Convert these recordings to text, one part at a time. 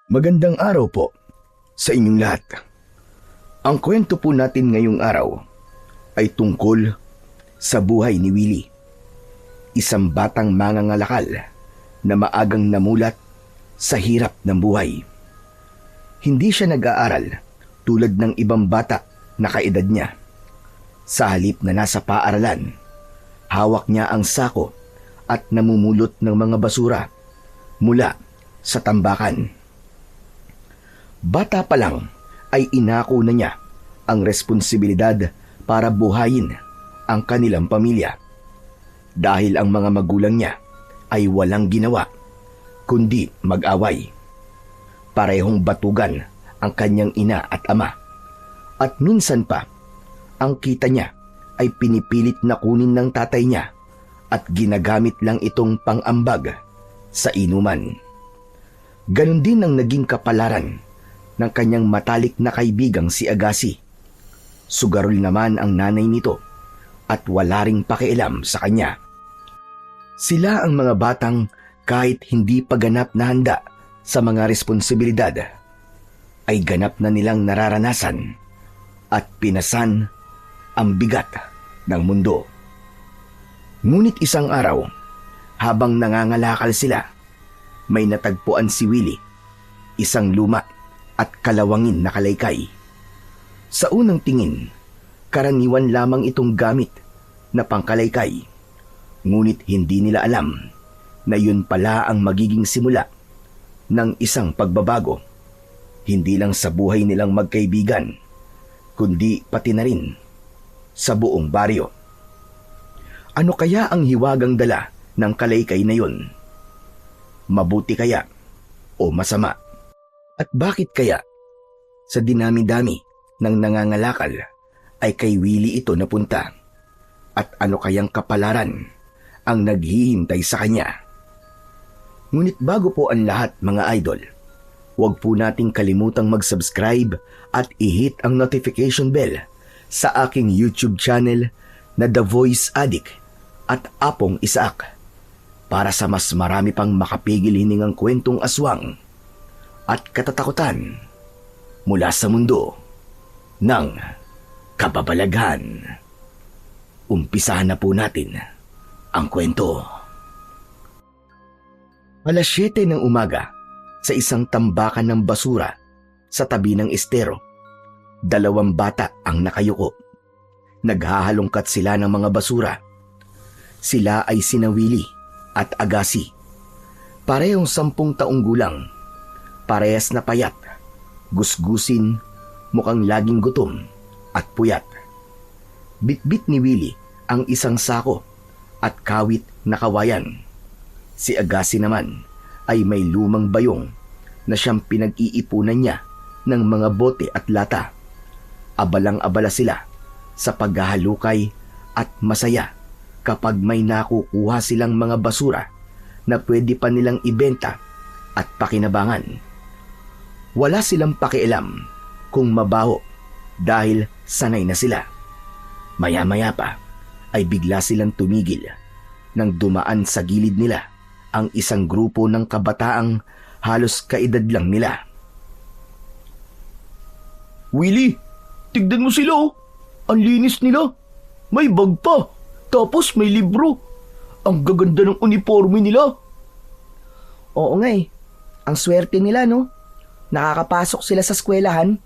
Magandang araw po sa inyong lahat. Ang kwento po natin ngayong araw ay tungkol sa buhay ni Willie, isang batang mangangalakal na maagang namulat sa hirap ng buhay. Hindi siya nag-aaral tulad ng ibang bata na kaedad niya. Sa halip na nasa paaralan, hawak niya ang sako at namumulot ng mga basura mula sa tambakan. Bata pa lang ay inako na niya ang responsibilidad para buhayin ang kanilang pamilya dahil ang mga magulang niya ay walang ginawa kundi mag-away. Parehong batugan ang kanyang ina at ama at minsan pa ang kita niya ay pinipilit na kunin ng tatay niya at ginagamit lang itong pang-ambag sa inuman. Ganon din ang naging kapalaran ng kanyang matalik na kaibigang si Agassi. Sugarol naman ang nanay nito at wala ring pakialam sa kanya. Sila ang mga batang kahit hindi pa ganap na handa sa mga responsibilidad, ay ganap na nilang nararanasan at pinasan ang bigat ng mundo. Ngunit isang araw, habang nangangalakal sila, may natagpuan si Willie, isang luma at kalawangin na kalaykay. Sa unang tingin, karaniwan lamang itong gamit na pangkalaykay. Ngunit hindi nila alam na yun pala ang magiging simula ng isang pagbabago. Hindi lang sa buhay nilang magkaibigan, kundi pati na rin sa buong baryo. Ano kaya ang hiwagang dala ng kalaykay na yun? Mabuti kaya o masama? At bakit kaya sa dinami-dami ng nangangalakal ay kay Willie ito napunta? At ano kayang kapalaran ang naghihintay sa kanya? Ngunit bago po ang lahat, mga idol, huwag po nating kalimutang mag-subscribe at i-hit ang notification bell sa aking YouTube channel na The Voice Addict at Apong Isaac para sa mas marami pang makapigil hiningang kwentong aswang at katatakutan mula sa mundo ng kababalaghan. Umpisahan na po natin ang kwento. Alas 7 ng umaga, sa isang tambakan ng basura sa tabi ng estero, 2 bata ang nakayuko. Naghahalongkat sila ng mga basura. Sila ay sina Willie at Agassi. Parehong 10 taong gulang. Parehas na payat, gusgusin, mukhang laging gutom at puyat. Bitbit ni Willie ang isang sako at kawit na kawayan. Si Agassi naman ay may lumang bayong na siyang pinag-iipunan niya ng mga bote at lata. Abalang-abala sila sa paghahalukay at masaya kapag may nakukuha silang mga basura na pwede pa nilang ibenta at pakinabangan. Wala silang pakialam kung mabaho dahil sanay na sila. Maya-maya pa ay bigla silang tumigil nang dumaan sa gilid nila ang isang grupo ng kabataang halos kaedad lang nila. "Willie, tignan mo sila oh. Ang linis nila. May bag pa. Tapos may libro. Ang gaganda ng uniforme nila." Oo nga eh. Ang swerte nila, no? Nakakapasok sila sa eskwelahan.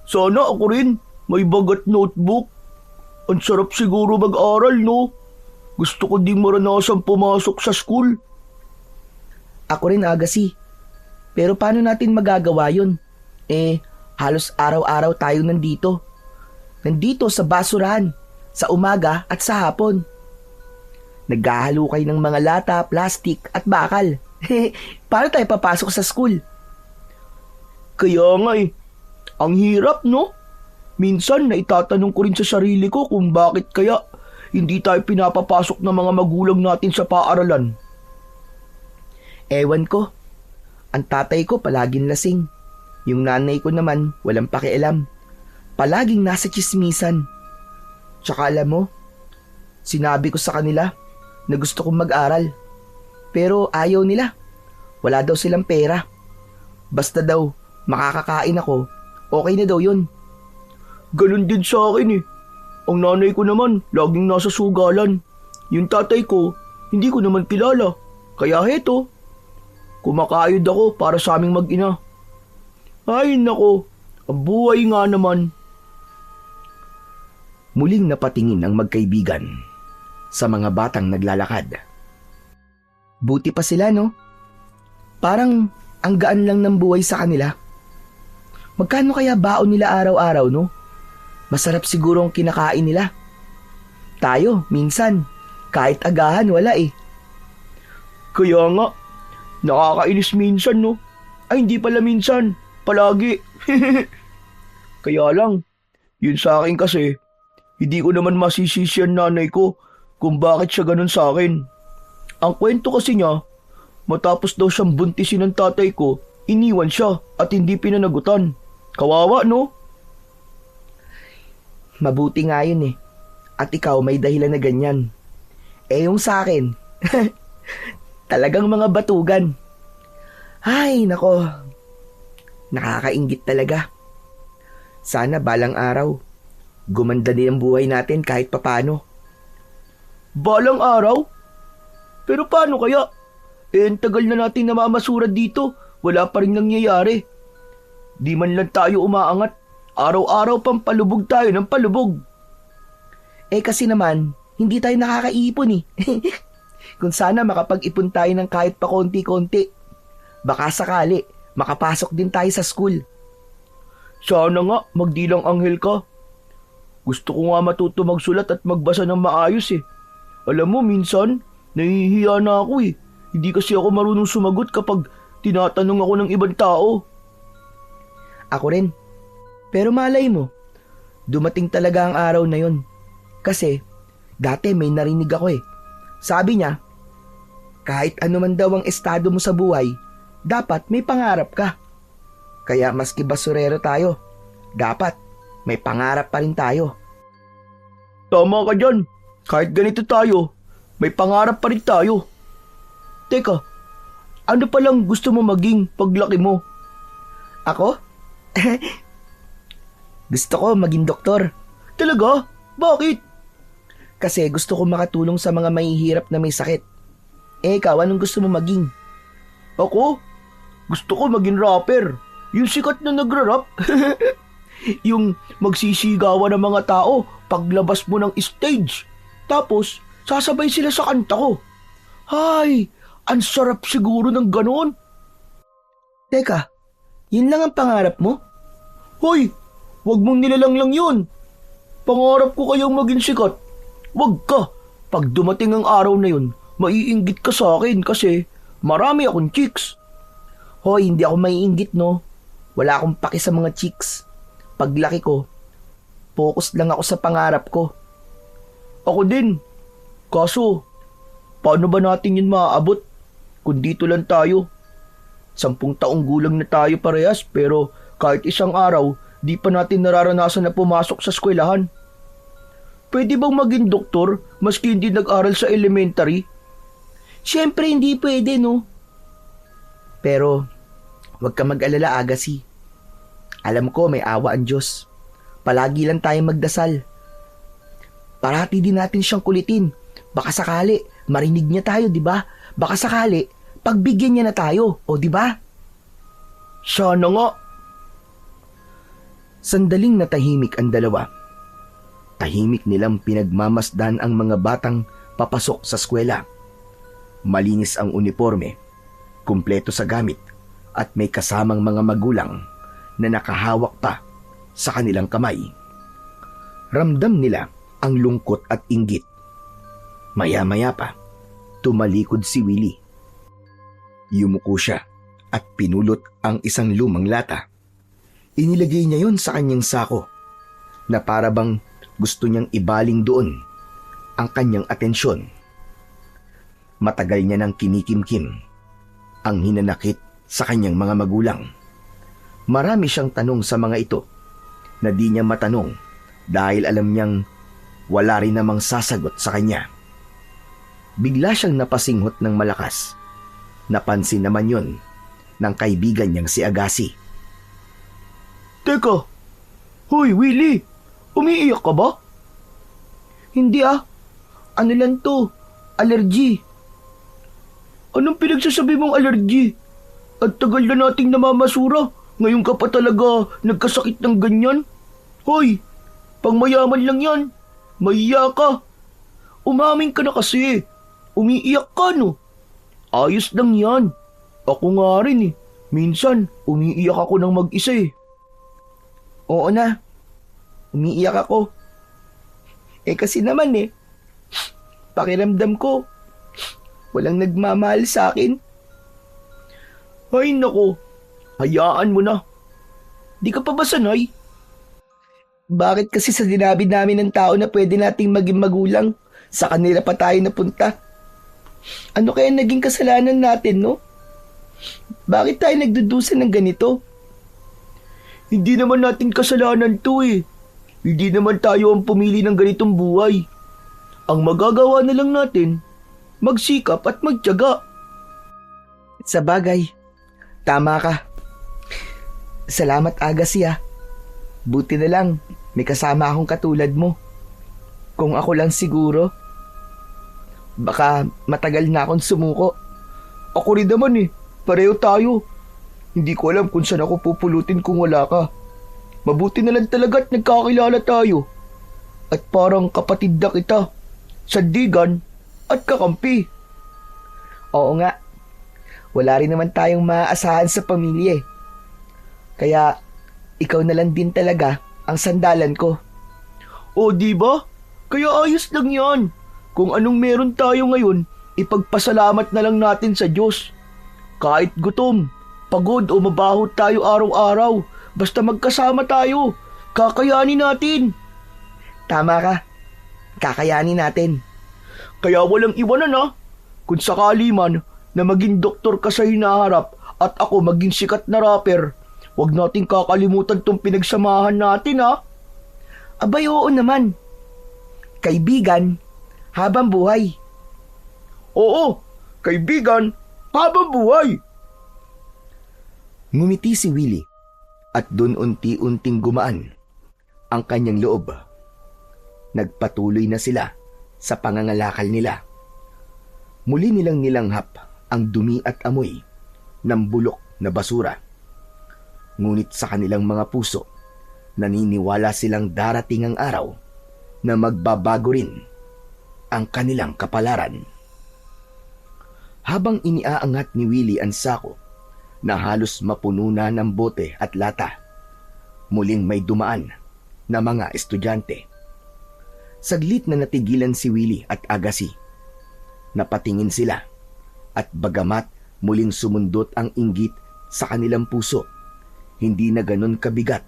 "Sana ako rin may bag at notebook. Ang sarap siguro mag-aral, no? Gusto ko ding maranasan pumasok sa school." Ako rin, Agassi. Pero paano natin magagawa yun? Halos araw-araw tayo nandito. Nandito sa basurahan, sa umaga at sa hapon. Naghahalukay ng mga lata, plastik at bakal. Paano tayo papasok sa school? Kaya nga eh, ang hirap, no? Minsan naitatanong ko rin sa sarili ko kung bakit kaya hindi tayo pinapapasok ng mga magulang natin sa paaralan. Ewan ko. Ang tatay ko palaging lasing. Yung nanay ko naman walang pakialam. Palaging nasa tsismisan. Tsaka alam mo, sinabi ko sa kanila na gusto kong mag-aral. Pero ayaw nila. Wala daw silang pera. Basta daw, makakakain ako, okay na daw yun. Ganun din sa akin eh. Ang nanay ko naman, laging nasa sugalan. Yung tatay ko, hindi ko naman kilala. Kaya heto, kumakayod ako para sa aming mag-ina. Ay nako, ang buhay nga naman. Muling napatingin ang magkaibigan sa mga batang naglalakad. Buti pa sila, no? Parang ang gaan lang ng buhay sa kanila. Magkano kaya baon nila araw-araw, no? Masarap siguro ang kinakain nila. Tayo, minsan, kahit agahan, wala eh. Kaya nga, nakakainis minsan no. Ay hindi pala minsan, palagi. Kaya lang, yun sa akin kasi, hindi ko naman masisisi ang nanay ko kung bakit siya ganun sa akin. Ang kwento kasi niya, matapos daw siyang buntisin ng tatay ko, iniwan siya at hindi pinanagutan. Kawawa no? Mabuti nga yun eh. At ikaw may dahilan na ganyan. Eh yung sa akin, talagang mga batugan. Ay, nako. Nakakainggit talaga. Sana balang araw, gumanda din ang buhay natin kahit papano. Balang araw? Pero paano kaya? Ang tagal na natin namamasurad dito, wala pa rin nangyayari. Di man lang tayo umaangat, araw-araw pang palubog tayo ng palubog. Eh kasi naman, hindi tayo nakakaipon eh. Kung sana makapag-ipon tayo ng kahit pa konti-konti, baka sakali makapasok din tayo sa school. Sana nga, magdilang anghel ka. Gusto ko nga matuto magsulat at magbasa ng maayos eh. Alam mo, minsan, nahihiya na ako eh. Hindi kasi ako marunong sumagot kapag tinatanong ako ng ibang tao. Ako rin. Pero malay mo, dumating talaga ang araw na yun. Kasi, dati may narinig ako eh. Sabi niya, kahit ano man daw ang estado mo sa buhay, dapat may pangarap ka. Kaya maski basurero tayo, dapat may pangarap pa rin tayo. Tama ka dyan. Kahit ganito tayo, may pangarap pa rin tayo. Teka, ano palang gusto mo maging paglaki mo? Ako? Gusto ko maging doktor. Talaga? Bakit? Kasi gusto ko makatulong sa mga mahihirap na may sakit. Eh ikaw, anong gusto mo maging? Ako? Gusto ko maging rapper. Yung sikat na nagra-rap. Yung magsisigawan ng mga tao paglabas mo ng stage. Tapos, sasabay sila sa kanta ko. Hay, ang sarap siguro ng ganon. Teka, yun lang ang pangarap mo? Hoy, wag mong nilalang lang yun. Pangarap ko kayang maging sikat. Wag ka. Pag dumating ang araw na yun, maiinggit ka sa akin kasi marami akong chicks. Hoy, hindi ako maiinggit no. Wala akong paki sa mga chicks. Paglaki ko, focus lang ako sa pangarap ko. Ako din. Kaso, paano ba natin yun maaabot kung dito lang tayo? 10 taong gulang na tayo parehas pero kahit isang araw, di pa natin nararanasan na pumasok sa eskwelahan. Pwede bang maging doktor maski hindi nag-aral sa elementary? Siyempre hindi pwede no. Pero, huwag ka mag-alala, Agassi. Alam ko may awa ang Diyos. Palagi lang tayong magdasal. Parati din natin siyang kulitin. Baka sakali, marinig niya tayo, di ba? Baka sakali, pagbigyan niya na tayo, o di ba? Sana nga. Sandaling natahimik ang dalawa. Tahimik nilang pinagmamasdan ang mga batang papasok sa eskwela. Malinis ang uniforme, kumpleto sa gamit, at may kasamang mga magulang na nakahawak pa sa kanilang kamay. Ramdam nila ang lungkot at inggit. Maya-maya pa, tumalikod si Willie. Yumuko siya at pinulot ang isang lumang lata. Inilagay niya yon sa kanyang sako na para bang gusto niyang ibaling doon ang kanyang atensyon. Matagal niya nang kinikimkim ang hinanakit sa kanyang mga magulang. Marami siyang tanong sa mga ito na di niya matanong dahil alam niyang wala rin namang sasagot sa kanya. Bigla siyang napasinghot ng malakas. Napansin naman yon ng kaibigan niyang si Agassi. Teka, hoy Willie, umiiyak ka ba? Hindi ah. Ano lang to? Allergy. Anong pinagsasabi mong allergy? At tagal na nating namamasura, ngayon ka pa talaga nagkasakit ng ganyan? Hoy, pangmayaman lang yan. Mahiya ka. Umamin ka na kasi. Umiiyak ka no. Ayos lang yan. Ako nga rin eh. Minsan, umiiyak ako ng mag-isa eh. Oo na. Umiiyak ako. Kasi naman pakiramdam ko, walang nagmamahal sa akin. Ay nako, hayaan mo na. Di ka pa ba sanay? Bakit kasi sa dinabi namin ng tao na pwede nating maging magulang, sa kanila pa tayo napunta? Ano kaya naging kasalanan natin, no? Bakit tayo nagdudusa ng ganito? Hindi naman natin kasalanan to eh. Hindi naman tayo ang pumili ng ganitong buhay. Ang magagawa na lang natin, magsikap at magtiyaga. Sa bagay, tama ka. Salamat Agassi ah. Buti na lang, may kasama akong katulad mo. Kung ako lang siguro, baka matagal na akong sumuko. Ako rin naman eh, pareho tayo. Hindi ko alam kung saan ako pupulutin kung wala ka. Mabuti na lang talaga at nagkakilala tayo. At parang kapatid na kita, sandigan at kakampi. Oo nga, wala rin naman tayong maaasahan sa pamilya eh. Kaya, ikaw na lang din talaga ang sandalan ko. O di ba? Kaya ayos lang yan. Kung anong meron tayo ngayon, ipagpasalamat na lang natin sa Diyos. Kahit gutom, pagod o mabaho tayo araw-araw, basta magkasama tayo, kakayanin natin. Tama ka, kakayanin natin. Kaya walang iwanan ha. Kung sakali man na maging doktor ka sa hinaharap at ako maging sikat na rapper, huwag nating kakalimutan tong pinagsamahan natin ha. Abay oo naman. Kaibigan, habang buhay. Oo, kaibigan, habang buhay. Ngumiti si Willie at dun unti-unting gumaan ang kanyang loob. Nagpatuloy na sila sa pangangalakal nila. Muli nilang nilanghap ang dumi at amoy ng bulok na basura. Ngunit sa kanilang mga puso, naniniwala silang darating ang araw na magbabago rin ang kanilang kapalaran. Habang iniaangat ni Willie ang sako na halos mapuno na ng bote at lata, muling may dumaan na mga estudyante. Saglit na natigilan si Willie at Agassi. Napatingin sila at bagamat muling sumundot ang inggit sa kanilang puso, hindi na ganon kabigat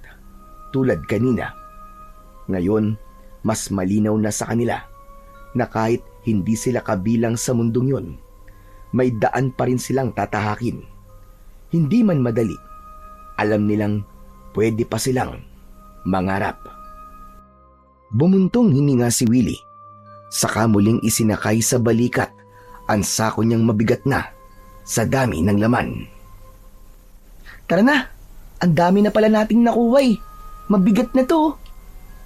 tulad kanina. Ngayon, mas malinaw na sa kanila na kahit hindi sila kabilang sa mundong yun, may daan pa rin silang tatahakin. Hindi man madali, alam nilang pwede pa silang mangarap. Bumuntong hininga si Willie, saka muling isinakay sa balikat ang sako niyang mabigat na sa dami ng laman. Tara na, ang dami na pala nating nakuha eh. Mabigat na to.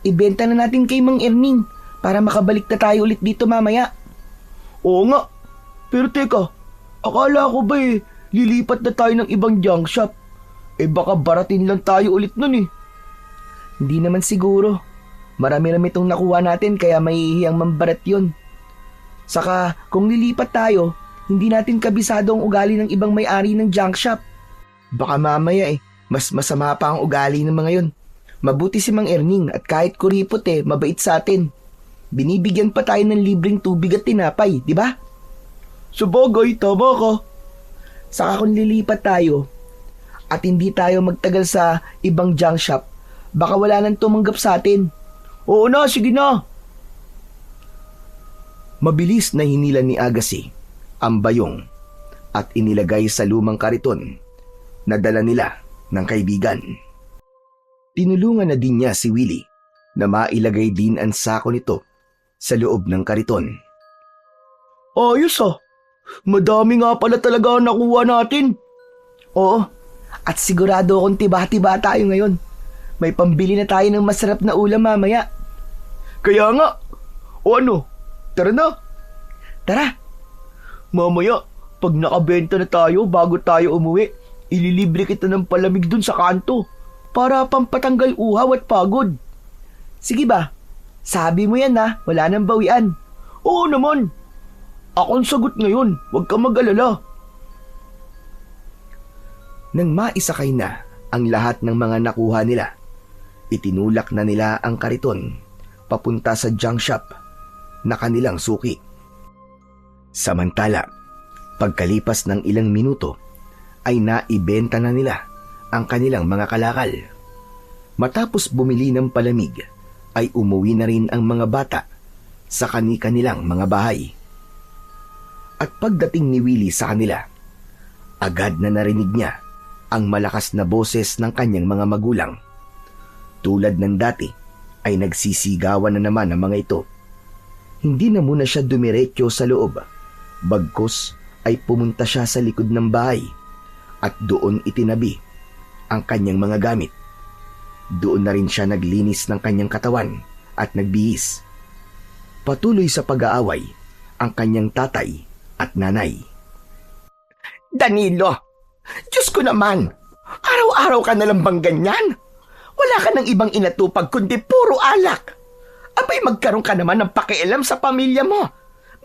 Ibenta na natin kay Mang Erning para makabalik na tayo ulit dito mamaya. Oo nga, pero teka, akala ko ba lilipat na tayo ng ibang junk shop? Baka baratin lang tayo ulit nun eh. Hindi naman siguro. Marami-rami itong nakuha natin kaya mahihiyang mambarat yun. Saka kung lilipat tayo, hindi natin kabisado ang ugali ng ibang may-ari ng junk shop. Baka mamaya mas masama pa ang ugali ng mga yun. Mabuti si Mang Erning at kahit kuripot mabait sa atin. Binibigyan pa tayo ng libreng tubig at tinapay, di ba? Sabagay, tama ka. Saka kung lilipat tayo at hindi tayo magtagal sa ibang junk shop, baka wala nang tumanggap sa atin. Oo na, sige na. Mabilis na hinila ni Agassi ang bayong at inilagay sa lumang kariton na dala nila ng kaibigan. Tinulungan na din niya si Willie na mailagay din ang sako nito sa loob ng kariton. Ayos ah. Madami nga pala talaga ang nakuha natin. Oo, at sigurado akong tiba-tiba tayo ngayon. May pambili na tayo ng masarap na ulam mamaya. Kaya nga. O ano, tara na. Tara, Mamaya, pag nakabenta na tayo bago tayo umuwi, ililibre kita ng palamig dun sa kanto para pampatanggal uhaw at pagod. sige ba? Sabi mo yan ha, wala nang bawian. Oo naman. Ako ang sagot ngayon, huwag ka mag-alala. Nang maisakay na ang lahat ng mga nakuha nila, itinulak na nila ang kariton papunta sa junk shop na kanilang suki. Samantala, pagkalipas ng ilang minuto, ay naibenta na nila ang kanilang mga kalakal. Matapos bumili ng palamig, ay umuwi na rin ang mga bata sa kani-kanilang mga bahay. At pagdating ni Willie sa kanila, agad na narinig niya ang malakas na boses ng kanyang mga magulang. Tulad ng dati, ay nagsisigawan na naman ang mga ito. Hindi na muna siya dumiretso sa loob, bagkus ay pumunta siya sa likod ng bahay at doon itinabi ang kanyang mga gamit. Doon na rin siya naglinis ng kanyang katawan at nagbihis. Patuloy sa pag-aaway ang kanyang tatay at nanay. Danilo, Diyos ko naman, araw-araw ka na lang bang ganyan? Wala ka ng ibang inatupag kundi puro alak. Abay, magkaroon ka naman ng pakialam sa pamilya mo.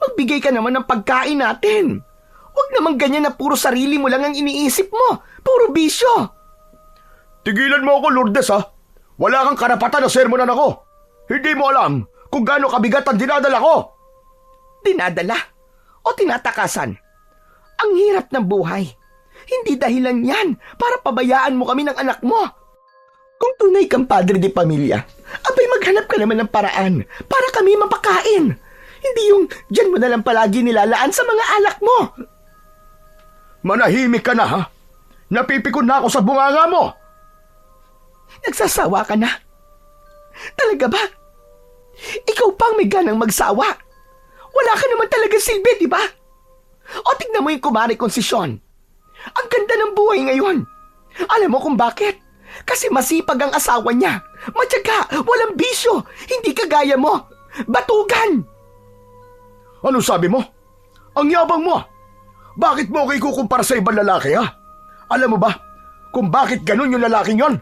Magbigay ka naman ng pagkain natin. Huwag naman ganyan na puro sarili mo lang ang iniisip mo. Puro bisyo. Tigilan mo ako, Lourdes ha. Wala kang karapatan na sermonan ako. Hindi mo alam kung gaano kabigat ang dinadala ko. Dinadala o tinatakasan? Ang hirap ng buhay. Hindi dahilan yan para pabayaan mo kami ng anak mo. Kung tunay kang padre de pamilya, abay maghanap ka naman ng paraan para kami mapakain. Hindi yung dyan mo na lang palagi nilalaan sa mga alak mo. Manahimik ka na ha. Napipikon na ako sa bunganga mo. Nagsasawa ka na? Talaga ba? Ikaw pang may ganang magsawa. Wala ka naman talaga silbi, di ba? O tignan mo yung kumari kong si Sean. Ang ganda ng buhay ngayon. Alam mo kung bakit? Kasi masipag ang asawa niya. Matyaga, walang bisyo. Hindi kagaya mo. Batugan! Ano sabi mo? Ang yabang mo. Bakit mo ako ikukumpara sa ibang lalaki ha? Alam mo ba kung bakit ganun yung lalaking yon?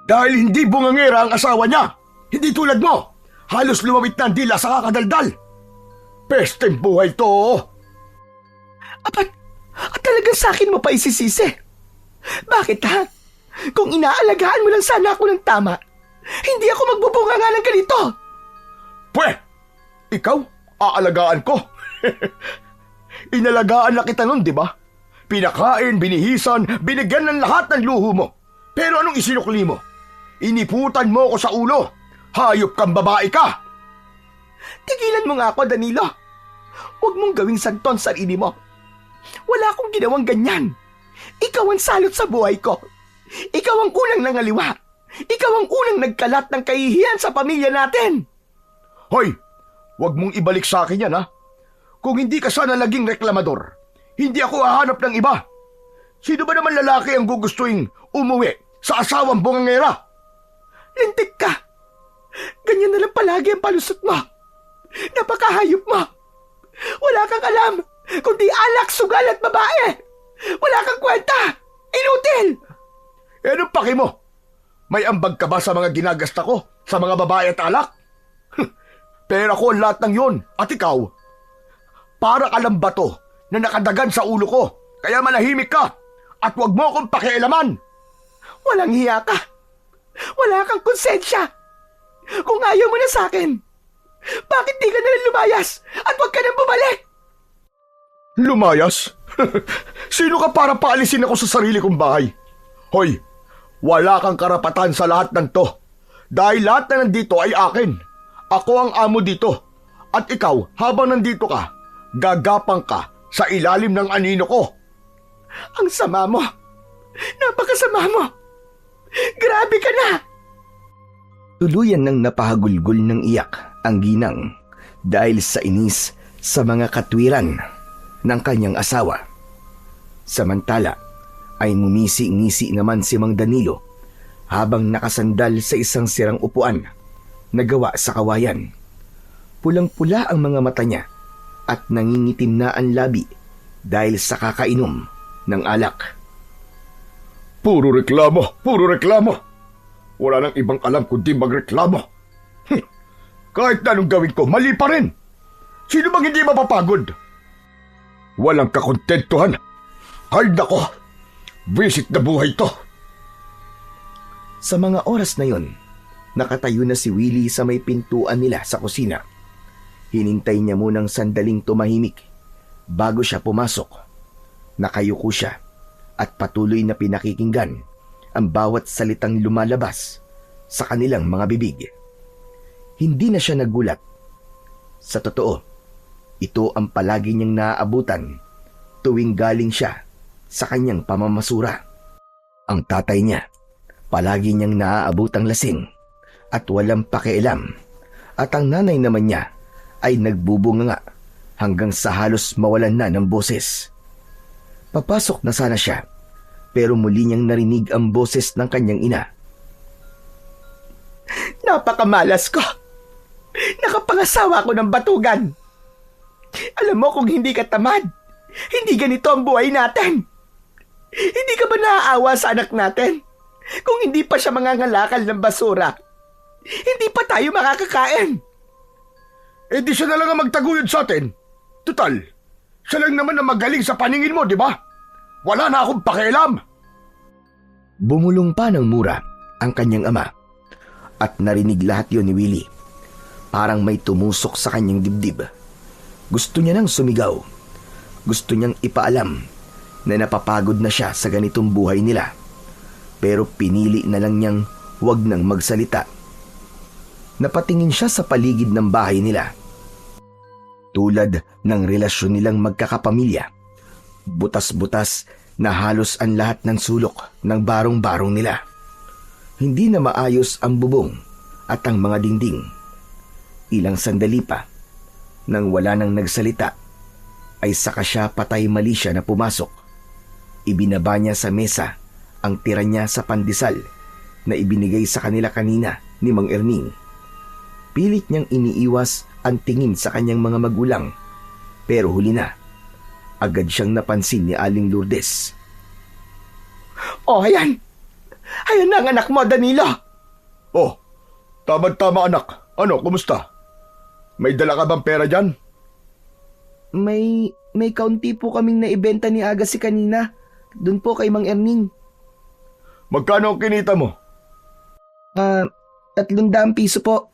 Dahil hindi bungangera ang asawa niya. Hindi tulad mo. Halos lumawit na ang dila sa kakadaldal. Pesteng buhay to. At talagang sa akin mo pa isisisi. Bakit ha? Kung inaalagaan mo lang sana ako ng tama, hindi ako magbubunga nga ng ganito. Pwe! Ikaw? Aalagaan ko? Inalagaan na kita nun, di ba? Pinakain, binihisan, binigyan ng lahat ng luho mo. Pero anong isinukli mo? Iniputan mo ko sa ulo. Hayop kang babae ka. Tigilan mo nga ako, Danilo. Huwag mong gawing santon sarili mo. Wala akong ginawang ganyan. Ikaw ang salot sa buhay ko. Ikaw ang unang nangaliwa. Ikaw ang unang nagkalat ng kahihiyan sa pamilya natin. Hoy, huwag mong ibalik sa akin yan ha. Kung hindi ka sana naging reklamador, hindi ako hahanap ng iba. Sino ba naman lalaki ang gugustuhin umuwi sa asawang bungangera? Lintik ka. Ganyan na lang palagi ang palusot mo. Napakahayop mo. Wala kang alam, kundi alak, sugal at babae. Wala kang kwenta. Inutil. Anong paki mo? May ambag ka ba sa mga ginagasta ko sa mga babae at alak? Pera ko ang lahat ng yun. At ikaw, para ka lang bato na nakadagan sa ulo ko. Kaya manahimik ka at huwag mo akong pakialaman. Walang hiya ka. Wala kang konsensya. Kung ayaw mo na sa akin, bakit di ka nalang lumayas at huwag ka nang bumalik? Lumayas? Sino ka para paalisin ako sa sarili kong bahay? Hoy, wala kang karapatan sa lahat ng to. Dahil lahat na nandito ay akin. Ako ang amo dito. At ikaw, habang nandito ka, gagapang ka sa ilalim ng anino ko. Ang sama mo. Napakasama mo. Grabe ka na. Tuluyan nang napahagulgol ng iyak ang ginang dahil sa inis sa mga katwiran ng kanyang asawa. Samantala, ay ngumisi-ngisi naman si Mang Danilo habang nakasandal sa isang sirang upuan na gawa sa kawayan. Pulang-pula ang mga mata niya at nangingitim na ang labi dahil sa kakainom ng alak. Puro reklamo. Wala nang ibang alam kundi magreklamo. Kahit na anong gawin ko, mali pa rin. Sino bang hindi mapapagod? Walang kakontentuhan. Ay nako, visit na buhay to. Sa mga oras na yon, nakatayo na si Willie sa may pintuan nila sa kusina. Hinintay niya munang sandaling tumahimik bago siya pumasok. Nakayuko siya at patuloy na pinakikinggan ang bawat salitang lumalabas sa kanilang mga bibig. Hindi na siya nagulat. Sa totoo, ito ang palagi niyang naaabutan tuwing galing siya sa kanyang pamamasura. Ang tatay niya, palagi niyang naaabutang lasing at walang pakialam, at ang nanay naman niya ay nagbubunga hanggang sa halos mawalan na ng boses. Papasok na sana siya, pero muli niyang narinig ang boses ng kanyang ina. Napakamalas ko. Nakapangasawa ko ng batugan. Alam mo kung hindi ka tamad, hindi ganito ang buhay natin. Hindi ka ba naaawa sa anak natin? Kung hindi pa siya mangangalakal ng basura, hindi pa tayo makakakain. Eh di siya na lang ang magtaguyod sa atin. Tutal, siya lang naman ang magaling sa paningin mo, di ba? Wala na akong pakialam. Bumulong pa ng mura ang kanyang ama at narinig lahat yon ni Willie. Parang may tumusok sa kanyang dibdib. Gusto niya nang sumigaw. Gusto niyang ipaalam na napapagod na siya sa ganitong buhay nila. Pero pinili na lang niyang huwag nang magsalita. Napatingin siya sa paligid ng bahay nila. Tulad ng relasyon nilang magkakapamilya, butas-butas na halos ang lahat ng sulok ng barong-barong nila. Hindi na maayos ang bubong at ang mga dingding. Ilang sandali pa, nang wala nang nagsalita, ay saka siya patay mali siya na pumasok. Ibinaba niya sa mesa ang tira niya sa pandesal na ibinigay sa kanila kanina ni Mang Erning. Pilit niyang iniiwas ang tingin sa kanyang mga magulang, pero huli na. Agad siyang napansin ni Aling Lourdes. Oh, ayan! Ayan na ang anak mo, Danilo! Oh, tama-tama anak. Ano, kumusta? May dala ka bang pera dyan? May kaunti po kaming naibenta ni Agassi kanina. Doon po kay Mang Erning. Magkano ang kinita mo? 300 piso po.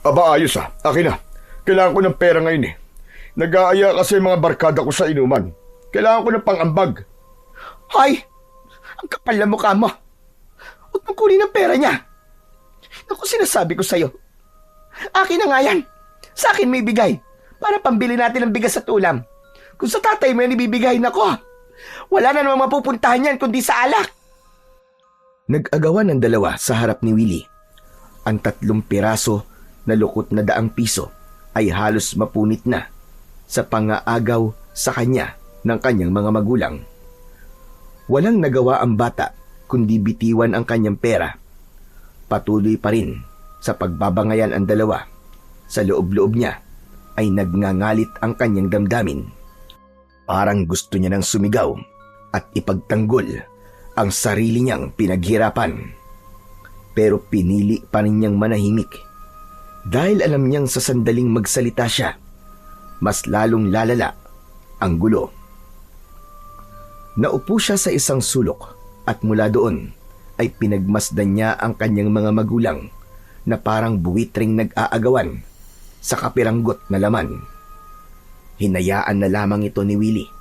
Aba, ayos ah. Akin na. Kailangan ko ng pera ngayon eh. Nag-aaya kasi mga barkada ko sa inuman. Kailangan ko ng pang-ambag. Hoy! Ang kapal na mukha mo. Huwag mong kunin ang pera niya. Naku, sinasabi ko sa'yo. Akin na nga yan. Sa akin may bigay. Para pambili natin ng bigas at ulam. Kung sa tatay mo yan ibibigay, nako. Wala na namang mapupuntahan yan kundi sa alak. Nag-agawan ng dalawa sa harap ni Willie. Ang 3 piraso na lukot na 100 piso ay halos mapunit na sa pangaagaw sa kanya ng kanyang mga magulang. Walang nagawa ang bata kundi bitiwan ang kanyang pera. Patuloy pa rin sa pagbabangayan ang dalawa. Sa loob-loob niya ay nagngangalit ang kanyang damdamin. Parang gusto niya nang sumigaw at ipagtanggol ang sarili niyang pinaghirapan. Pero pinili pa rin niyang manahimik dahil alam niyang sa sandaling magsalita siya, mas lalong lalala ang gulo. Naupo siya sa isang sulok at mula doon ay pinagmasdan niya ang kanyang mga magulang na parang buwitring nag-aagawan sa kapiranggot na laman. Hinayaan na lamang ito ni Willie.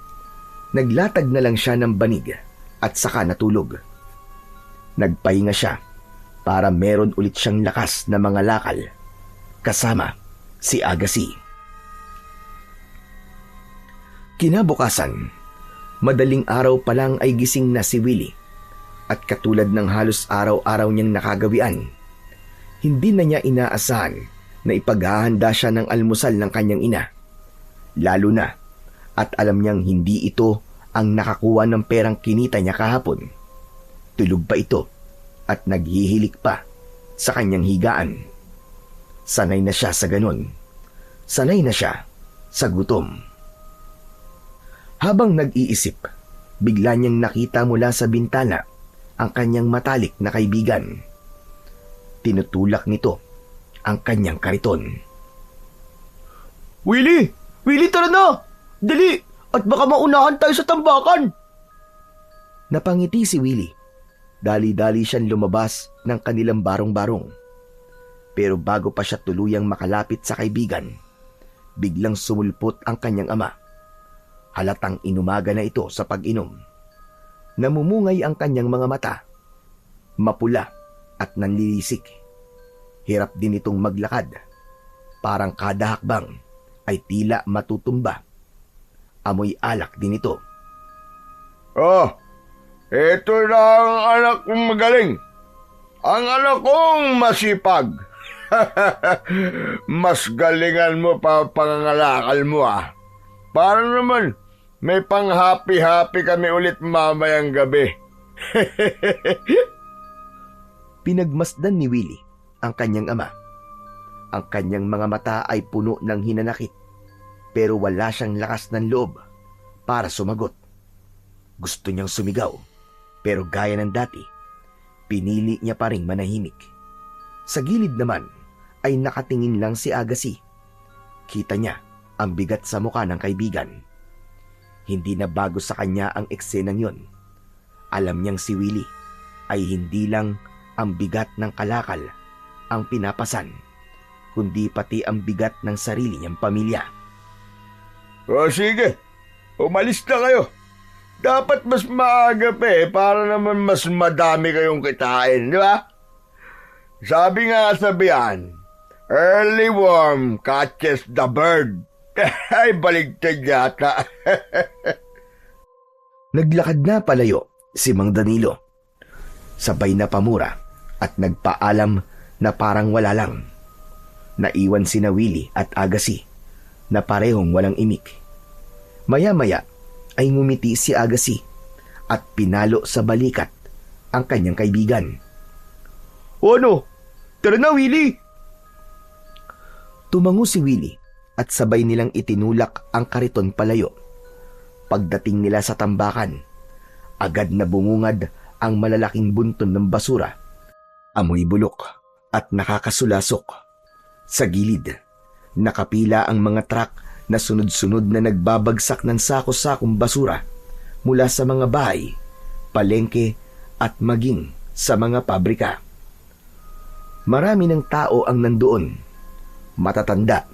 Naglatag na lang siya ng banig at saka natulog. Nagpahinga siya para meron ulit siyang lakas na mga lakal kasama si Agassi. Kinabukasan, madaling araw pa lang ay gising na si Willie at katulad ng halos araw-araw niyang nakagawian, hindi na niya inaasahan na ipaghahanda siya ng almusal ng kanyang ina. Lalo na at alam niyang hindi ito ang nakakuha ng perang kinita niya kahapon. Tulog pa ito at naghihilik pa sa kanyang higaan. Sanay na siya sa ganun. Sanay na siya sa gutom. Habang nag-iisip, bigla niyang nakita mula sa bintana ang kanyang matalik na kaibigan. Tinutulak nito ang kanyang kariton. Willie! Willie, tara na! Dali! At baka maunahan tayo sa tambakan! Napangiti si Willie. Dali-dali siyang lumabas ng kanilang barong-barong. Pero bago pa siya tuluyang makalapit sa kaibigan, biglang sumulpot ang kanyang ama. Halatang inumaga na ito sa pag-inom. Namumungay ang kanyang mga mata. Mapula at nanlilisik. Hirap din itong maglakad. Parang kada hakbang ay tila matutumba. Amoy alak din ito. Oh, ito na ang anak kong magaling. Ang anak kong masipag. Mas galingan mo pa pangangalakal mo ah. Para naman, may pang-happy-happy kami ulit mamayang gabi. Pinagmasdan ni Willie ang kanyang ama. Ang kanyang mga mata ay puno ng hinanakit, pero wala siyang lakas ng loob para sumagot. Gusto niyang sumigaw, pero gaya ng dati, pinili niya pa ring manahimik. Sa gilid naman ay nakatingin lang si Agassi. Kita niya ang bigat sa mukha ng kaibigan. Hindi na bago sa kanya ang eksenang yon. Alam niyang si Willie ay hindi lang ang bigat ng kalakal ang pinapasan, kundi pati ang bigat ng sarili niyang pamilya. O sige, umalis na kayo. Dapat mas maaga pa para naman mas madami kayong kitain, di ba? Sabi nga sabihan, early worm catches the bird. Ay, baligtad yata. Naglakad na palayo si Mang Danilo. Sabay na pamura at nagpaalam na parang wala lang. Naiwan sina Willie at Agassi na parehong walang imik. Maya-maya ay ngumiti si Agassi at pinalo sa balikat ang kanyang kaibigan. O ano? Tara na, Willie! Tumango si Willie at sabay nilang itinulak ang kariton palayo. Pagdating nila sa tambakan, agad na bumungad ang malalaking bunton ng basura. Amoy bulok at nakakasulasok. Sa gilid, nakapila ang mga truck na sunod-sunod na nagbabagsak ng sako-sakong basura mula sa mga bahay, palengke at maging sa mga pabrika. Marami ng tao ang nandoon. Matatanda,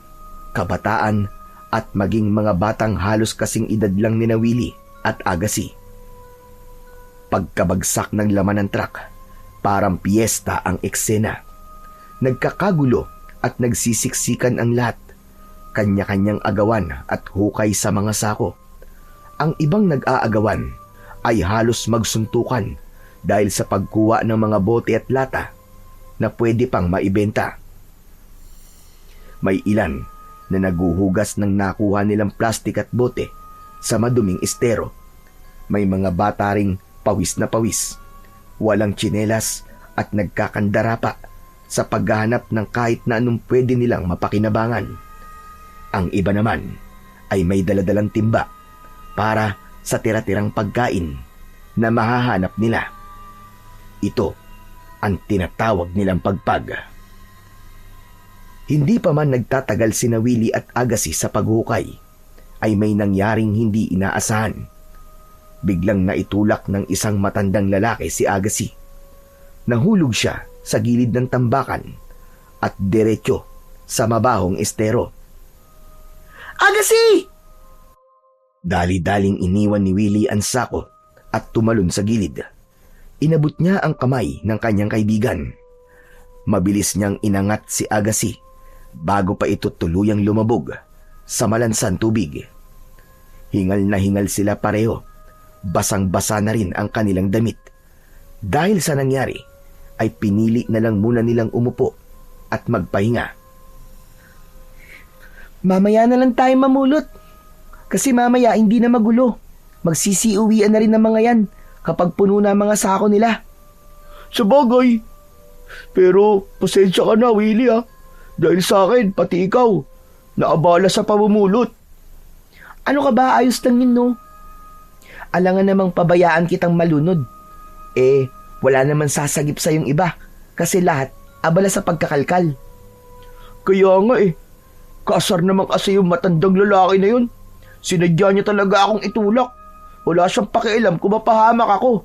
kabataan at maging mga batang halos kasing edad lang ni Willie at Agassi. Pagkabagsak ng laman ng truck, parang piyesta ang eksena. Nagkakagulo at nagsisiksikan ang lahat. Kanya-kanyang agawan at hukay sa mga sako. Ang ibang nag-aagawan ay halos magsuntukan dahil sa pagkuha ng mga bote at lata na pwede pang maibenta. May ilan na naguhugas ng nakuha nilang plastik at bote sa maduming estero. May mga bata ring pawis na pawis, walang tsinelas at nagkakandara pa sa paghahanap ng kahit na anong pwede nilang mapakinabangan. Ang iba naman ay may daladalang timba para sa tira-tirang pagkain na mahahanap nila. Ito ang tinatawag nilang pagpag. Hindi pa man nagtatagal sina Willie at Agassi sa paghukay, ay may nangyaring hindi inaasahan. Biglang naitulak ng isang matandang lalaki si Agassi. Nahulog siya sa gilid ng tambakan at diretso sa mabahong estero. Agassi! Dali-daling iniwan ni Willie ang sako at tumalon sa gilid. Inabot niya ang kamay ng kanyang kaibigan. Mabilis niyang inangat si Agassi bago pa ito tuluyang lumabog sa malansang tubig. Hingal na hingal sila pareho. Basang-basa na rin ang kanilang damit. Dahil sa nangyari, ay pinili na lang muna nilang umupo at magpahinga. Mamaya na lang tayo mamulot. Kasi mamaya hindi na magulo. Magsisiuwian na rin ng mga yan kapag puno na ang mga sako nila. Sa bagay. Pero pasensya ka na, Willie ah. Dahil sa akin, pati ikaw, naabala sa pamumulot. Ano ka ba? Ayos lang yun, no? Alangan namang pabayaan kitang malunod. Wala naman sasagip sa yung iba kasi lahat abala sa pagkakalkal. Kaya nga Kaasar naman kasi yung matandang lalaki na yun. Sinadya niya talaga akong itulak. Wala siyang pakialam kung mapahamak ako.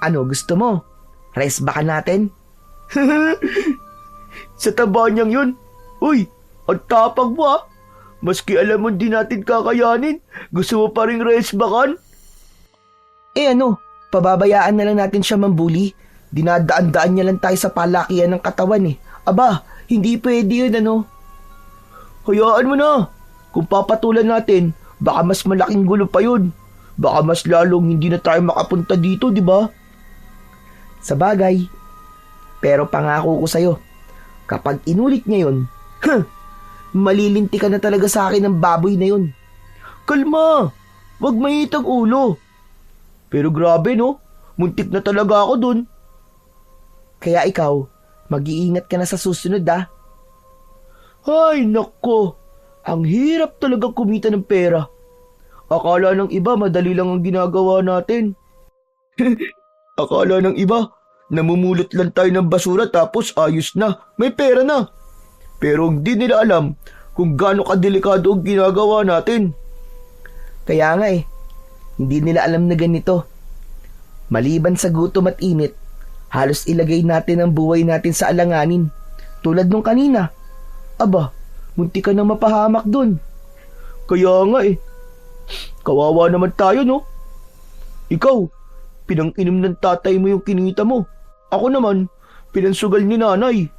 Ano, gusto mo? Rest ba ka natin? Sa taba niyang yun. Uy, ang tapang mo ah. Maski alam mo di natin kakayanin, gusto mo pa rin rest bakan? Pababayaan na lang natin siya mambuli. Dinadaan-daan niya lang tayo sa palakihan ng katawan Aba, hindi pwede yun Hayaan mo na. Kung papatulan natin, baka mas malaking gulo pa yun. Baka mas lalong hindi na tayo makapunta dito, di ba? Sa bagay. Pero pangako ko sa'yo, kapag inulit niya yun, malilinti ka na talaga sa akin ng baboy na yun. Kalma! Wag mainit ang ulo. Pero grabe no, muntik na talaga ako dun. Kaya ikaw, mag-iingat ka na sa susunod Ay, nako. Ang hirap talaga kumita ng pera. Akala ng iba madali lang ang ginagawa natin. Akala ng iba, namumulot lang tayo ng basura tapos ayos na, may pera na. Pero hindi nila alam kung gaano kadelikado ang ginagawa natin. Kaya nga hindi nila alam na ganito. Maliban sa gutom at init, halos ilagay natin ang buhay natin sa alanganin. Tulad nung kanina. Aba, munti ka nang mapahamak dun. Kaya nga kawawa naman tayo no. Ikaw, pinang-inom ng tatay mo yung kinita mo. Ako naman, pinansugal ni nanay.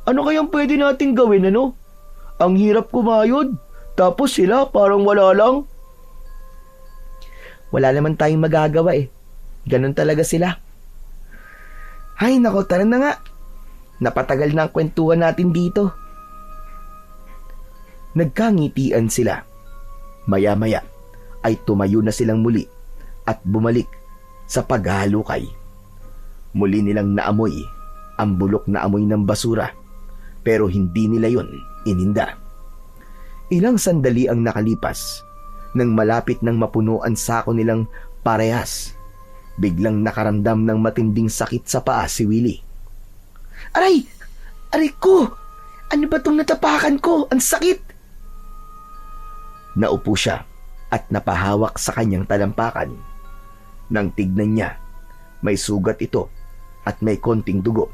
Ano kayang pwede nating gawin Ang hirap kumayod. Tapos sila parang wala lang. Wala naman tayong magagawa Ganon talaga sila. Ay nako, tara na nga. Napatagal na ang kwentuhan natin dito. Nagkangitian sila. Maya-maya ay tumayo na silang muli at bumalik sa paghalukay. Muli nilang naamoy ang bulok na amoy ng basura pero hindi nila yon ininda. Ilang sandali ang nakalipas nang malapit nang mapuno ang sako nilang parehas. Biglang nakaramdam ng matinding sakit sa paa si Willie. Aray! Aray ko! Ano ba tong natapakan ko? Ang sakit! Naupo siya at napahawak sa kanyang talampakan. Nang tignan niya, may sugat ito at may konting dugo.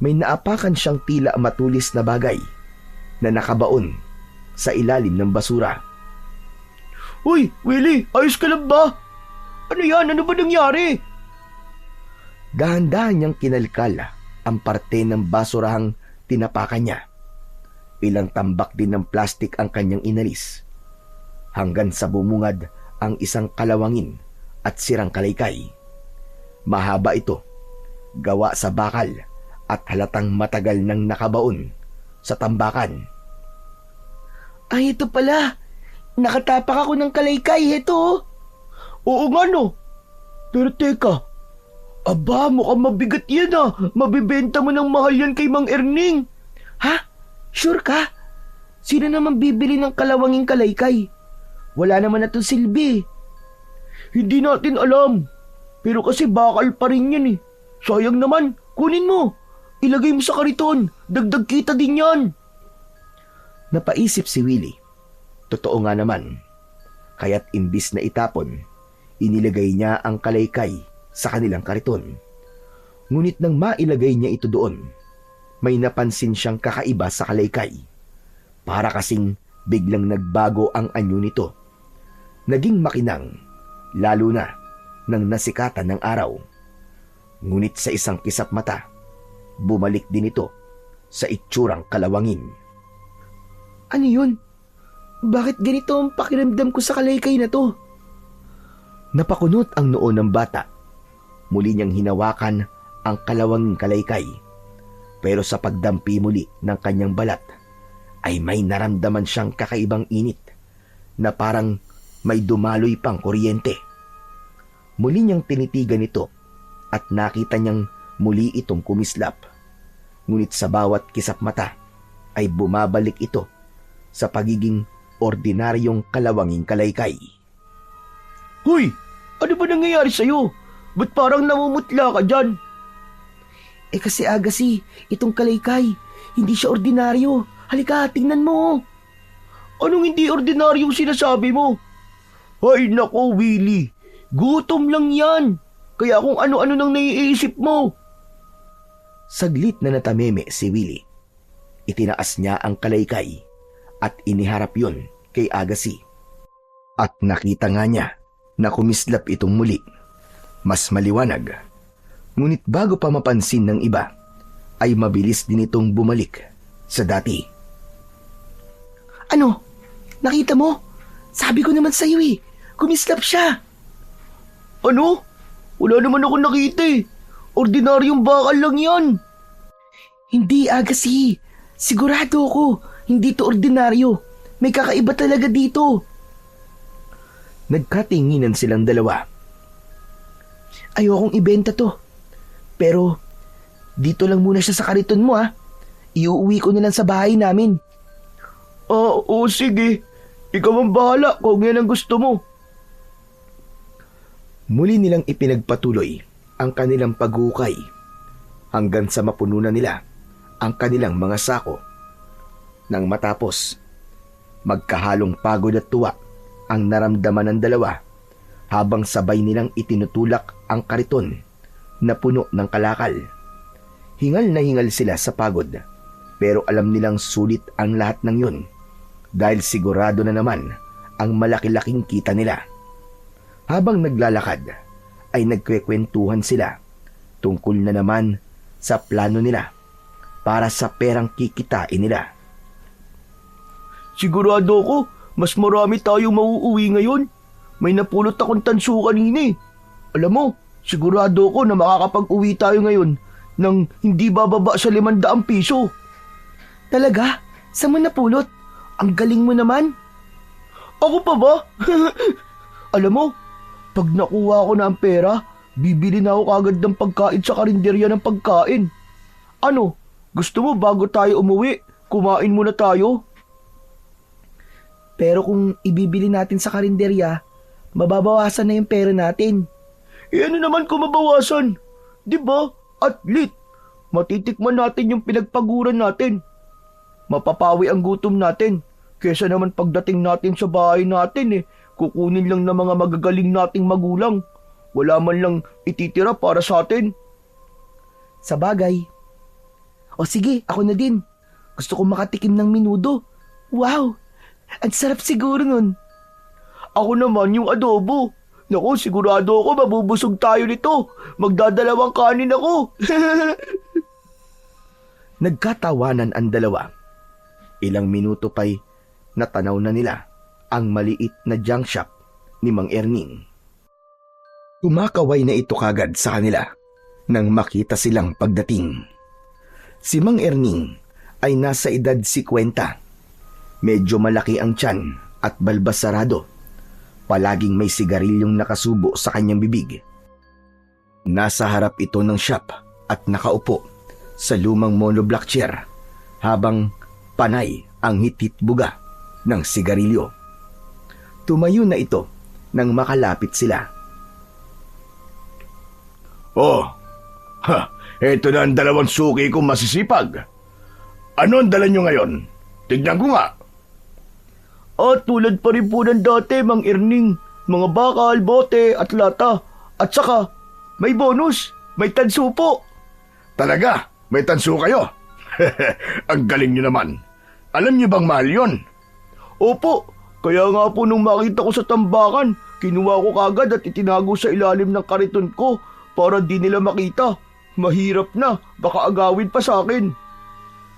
May naapakan siyang tila matulis na bagay na nakabaon sa ilalim ng basura. Uy, Willie, ayos ka lang ba? Ano yan? Ano ba nangyari? Dahan-dahan niyang kinalkal ang parte ng basurahang tinapakan niya. Ilang tambak din ng plastik ang kanyang inalis. Hanggang sa bumungad ang isang kalawangin at sirang kalaykay. Mahaba ito, gawa sa bakal at halatang matagal nang nakabaon sa tambakan. Ay, ito pala. Nakatapak ako ng kalaykay. Ito. Oo nga no. Pero teka, aba mukhang mabigat yan Mabibenta mo ng mahal yan kay Mang Erning. Ha? Sure ka? Sino naman bibili ng kalawanging kalaykay? Wala naman na itong silbi. Hindi natin alam. Pero kasi bakal pa rin yan Sayang naman, kunin mo. Ilagay mo sa kariton. Dagdag kita din yan. Napaisip si Willie. Totoo nga naman. Kaya't imbis na itapon, inilagay niya ang kalaykay sa kanilang kariton. Ngunit nang mailagay niya ito doon, may napansin siyang kakaiba sa kalaykay. Para kasing biglang nagbago ang anyo nito. Naging makinang, lalo na nang nasikatan ng araw. Ngunit sa isang kisap mata, bumalik din ito sa itsurang kalawangin. Ano yun? Bakit ganito ang pakiramdam ko sa kalaykay na to? Napakunot ang noo ng bata. Muli niyang hinawakan ang kalawanging kalaykay. Pero sa pagdampi muli ng kanyang balat, ay may naramdaman siyang kakaibang init na parang may dumaloy pang kuryente. Muli niyang tinitigan ito at nakita niyang muli itong kumislap. Ngunit sa bawat kisap mata ay bumabalik ito sa pagiging ordinaryong kalawanging kalaykay. Hoy! Ano ba nangyayari sa'yo? Ba't parang namumutla ka dyan? Kasi Agassi, itong kalaykay, hindi siya ordinaryo. Halika, tingnan mo. Anong hindi ordinaryong sinasabi mo? Ay nako, Willie. Gutom lang yan. Kaya kung ano-ano nang naiisip mo. Saglit na natameme si Willie. Itinaas niya ang kalaykay at iniharap yun kay Agassi. At nakita nga niya na kumislap itong muli. Mas maliwanag. Ngunit bago pa mapansin ng iba, ay mabilis din itong bumalik sa dati. Ano? Nakita mo? Sabi ko naman sa'yo kumislap siya. Ano? Wala naman ako nakita eh. Ordinaryong bakal lang yan. Hindi, Agassi. Sigurado ako, hindi to ordinaryo. May kakaiba talaga dito. Nagkatinginan silang dalawa. Ayokong ibenta to. Pero, dito lang muna siya sa kariton mo Iuuwi ko na lang sa bahay namin. Oo, sige. Ikaw ang bahala kung yan ang gusto mo. Muli nilang ipinagpatuloy ang kanilang paghukay hanggang sa mapuno na nila ang kanilang mga sako. Nang matapos, magkahalong pagod at tuwa ang naramdaman ng dalawa habang sabay nilang itinutulak ang kariton na puno ng kalakal. Hingal na hingal sila sa pagod, pero alam nilang sulit ang lahat ng yun dahil sigurado na naman ang malaki-laking kita nila. Habang naglalakad ay nagkwekwentuhan sila tungkol na naman sa plano nila para sa perang kikitain nila. Sigurado ko, mas marami tayong mauuwi ngayon. May napulot akong tanso kanina eh. Alam mo, sigurado ko na makakapag-uwi tayo ngayon ng hindi bababa sa 500 piso. Talaga? Saan mo napulot? Ang galing mo naman. Ako pa ba? Alam mo, pag nakuha ko na ang pera, bibili na ako kagad ng pagkain sa karinderya ng pagkain. Ano, gusto mo bago tayo umuwi, kumain muna tayo? Pero kung ibibili natin sa karinderya, mababawasan na yung pera natin. Ano naman kung mabawasan? Diba? At least, matitikman natin yung pinagpaguran natin. Mapapawi ang gutom natin. Kesa naman pagdating natin sa bahay natin kukunin lang ng mga magagaling nating magulang. Wala man lang ititira para sa atin. Sa bagay. O sige, ako na din. Gusto ko makatikim ng minudo. Wow! Ang sarap siguro nun. Ako naman yung adobo. Naku, sigurado ako mabubusog tayo nito. Magdadalawang kanin ako. Nagkatawanan ang dalawa. Ilang minuto pa'y natanaw na nila ang maliit na junk shop ni Mang Erning. Kumakaway na ito kagad sa kanila nang makita silang pagdating. Si Mang Erning ay nasa edad 50. Medyo malaki ang tiyan at balbas sarado. Palaging may sigarilyong nakasubo sa kanyang bibig. Nasa harap ito ng shop at nakaupo sa lumang monoblock chair habang panay ang hitit buga ng sigarilyo. Tumayo na ito nang makalapit sila. Oh, eto na ang dalawang suki kong masisipag. Ano ang dala nyo ngayon? Tignan ko nga. At tulad pa rin po ng dati, Mang Erning. Mga bakal, bote at lata. At saka, may bonus. May tanso po. Talaga? May tanso kayo? Ang galing nyo naman. Alam nyo bang mahal yun? Opo, kaya nga po nung makita ko sa tambakan, kinuha ko kagad at itinago sa ilalim ng kariton ko para di nila makita. Mahirap na, baka agawin pa sa akin.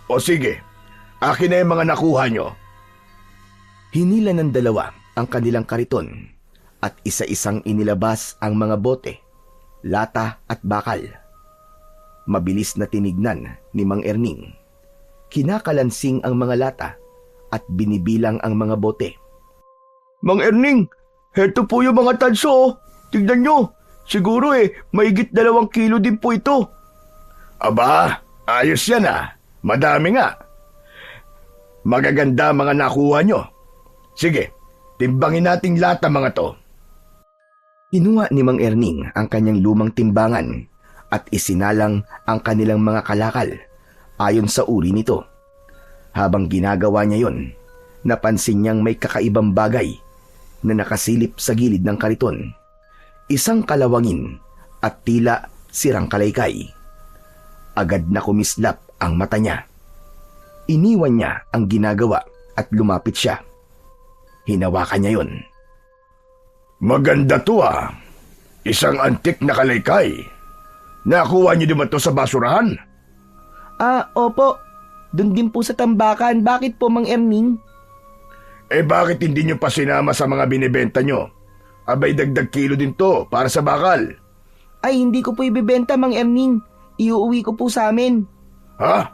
O sige, akin na yung mga nakuha nyo. Hinila ng dalawa ang kanilang kariton at isa-isang inilabas ang mga bote, lata at bakal. Mabilis na tinignan ni Mang Erning. Kinakalansing ang mga lata at binibilang ang mga bote. Mang Erning, Heto po yung mga tanso, oh. Tignan nyo. Siguro mahigit 2 kilo din po ito. Aba, ayos yan ah. Madami nga. Magaganda mga nakuha nyo. Sige, timbangin nating lahat ng mga to. Kinuha ni Mang Erning ang kanyang lumang timbangan at isinalang ang kanilang mga kalakal ayon sa uri nito. Habang ginagawa niya yon, napansin niyang may kakaibang bagay na nakasilip sa gilid ng kariton. Isang kalawangin at tila sirang kalaykay. Agad na kumislap ang mata niya. Iniwan niya ang ginagawa at lumapit siya. Hinawakan niya yon. Maganda to ah. Isang antik na kalaykay. Nakuha niyo din ba to sa basurahan? Opo. Doon din po sa tambakan. Bakit po, Mang Erning? Bakit hindi niyo pa sinama sa mga binibenta niyo? Abay dagdag kilo din to para sa bakal. Ay, hindi ko po ibibenta, Mang Erning. Iuuwi ko po sa amin. Ha?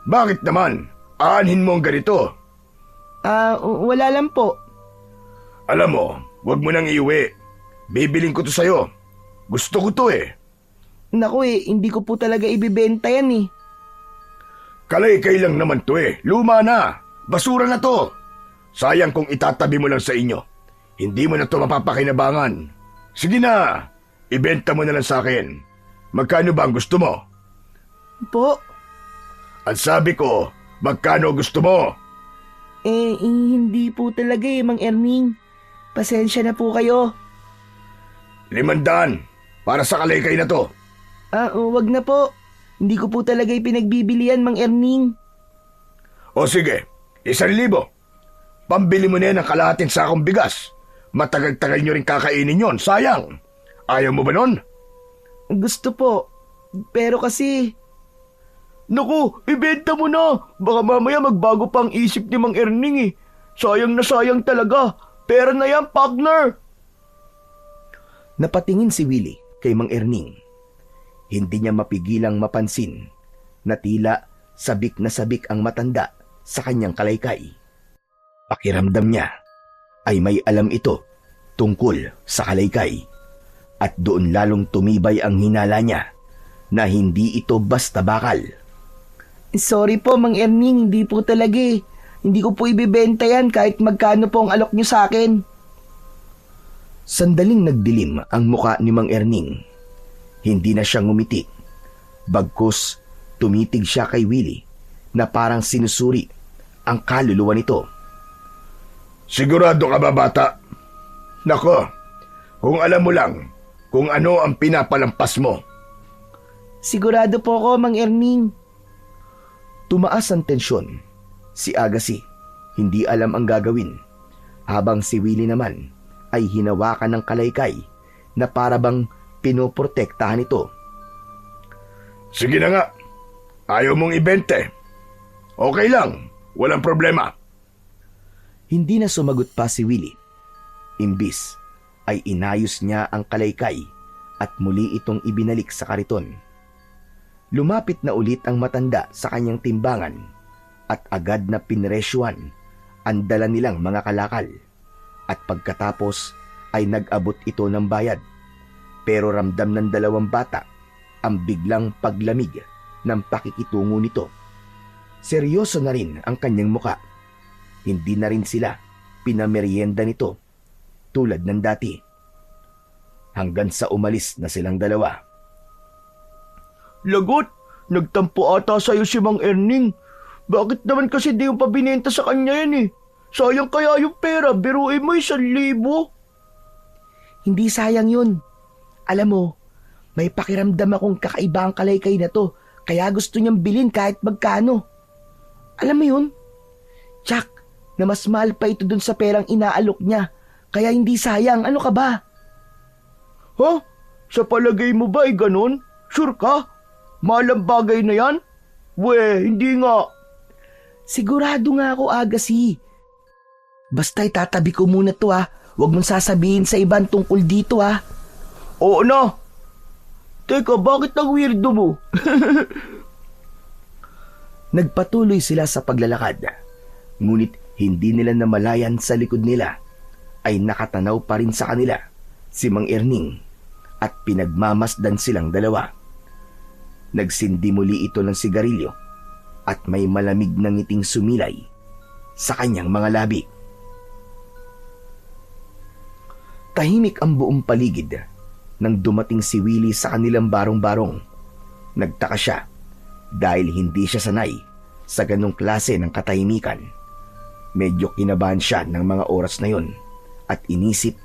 Bakit naman? Aanhin mo ang ganito. Wala lang po. Alam mo, wag mo nang iuwi. Bibiling ko to sa'yo. Gusto ko to Naku hindi ko po talaga ibibenta yan Kalaykay lang naman to Luma na. Basura na to. Sayang kung itatabi mo lang sa inyo. Hindi mo na to mapapakinabangan. Sige na, ibenta mo na lang sa akin. Magkano ba ang gusto mo? Po? Ang sabi ko, magkano gusto mo? Hindi po talaga Mang Erning. Pasensya na po kayo. 500 para sa kalaykay na to. Wag na po. Hindi ko po talaga ipinagbibilian, Mang Erning. O sige, 1,000. Pambili mo na yan ng kalahating sakong bigas. Matagal-tagal nyo rin kakainin yon, sayang. Ayaw mo ba nun? Gusto po. Pero kasi... Naku, ibenta mo na. Baka mamaya magbago pa ang isip ni Mang Erning Sayang na sayang talaga. Pera na yan, partner. Napatingin si Willie kay Mang Erning. Hindi niya mapigilang mapansin na tila sabik na sabik ang matanda sa kanyang kalaykay. Pakiramdam niya ay may alam ito tungkol sa kalaykay at doon lalong tumibay ang hinala niya na hindi ito basta bakal. Sorry po, Mang Erning. Hindi po talaga Hindi ko po ibibenta yan kahit magkano po ang alok niyo sa akin. Sandaling nagdilim ang muka ni Mang Erning. Hindi na siya ngumiti. Bagkus, tumitig siya kay Willie na parang sinusuri ang kaluluwa nito. Sigurado ka ba, bata? Nako, kung alam mo lang kung ano ang pinapalampas mo. Sigurado po ako, Mang Erning. Tumaas ang tensyon. Si Agassi hindi alam ang gagawin, habang si Willie naman ay hinawakan ng kalaykay na parabang pinoprotektahan ito. Sige na nga, ayaw mong ibente. Okay lang, walang problema. Hindi na sumagot pa si Willie. Imbis ay inayos niya ang kalaykay at muli itong ibinalik sa kariton. Lumapit na ulit ang matanda sa kanyang timbangan at agad na pinresyuan ang dala nilang mga kalakal at pagkatapos ay nag-abot ito ng bayad. Pero ramdam ng dalawang bata ang biglang paglamig ng pakikitungo nito. Seryoso na rin ang kanyang muka. Hindi na rin sila pinameryenda nito tulad ng dati. Hanggang sa umalis na silang dalawa. Lagot, nagtampo ata sa'yo si Mang Erning. Bakit naman kasi di mo pa binenta sa kanya yan Sayang kaya yung pera, biruin mo 1,000. Hindi sayang yun. Alam mo, may pakiramdam akong kakaiba ang kalaykay na to, kaya gusto niyang bilhin kahit magkano. Alam mo yun? Jack, na mas mahal pa ito dun sa perang inaalok niya, kaya hindi sayang. Ano ka ba? Ha? Sa palagay mo ba ganon? Sure ka? Mahal ang bagay na yan? Hindi nga. Sigurado nga ako, Agassi. Basta itatabi ko muna to Huwag mong sasabihin sa iban tungkol dito Oo na. Teka, bakit ang weirdo mo? Nagpatuloy sila sa paglalakad. Ngunit hindi nila namalayan sa likod nila ay nakatanaw pa rin sa kanila si Mang Erning at pinagmamasdan silang dalawa. Nagsindi muli ito ng sigarilyo at may malamig na ngiting sumilay sa kanyang mga labi. Tahimik ang buong paligid nang dumating si Willie sa kanilang barong-barong. Nagtaka siya dahil hindi siya sanay sa ganong klase ng katahimikan. Medyo kinabahan siya ng mga oras na yon at inisip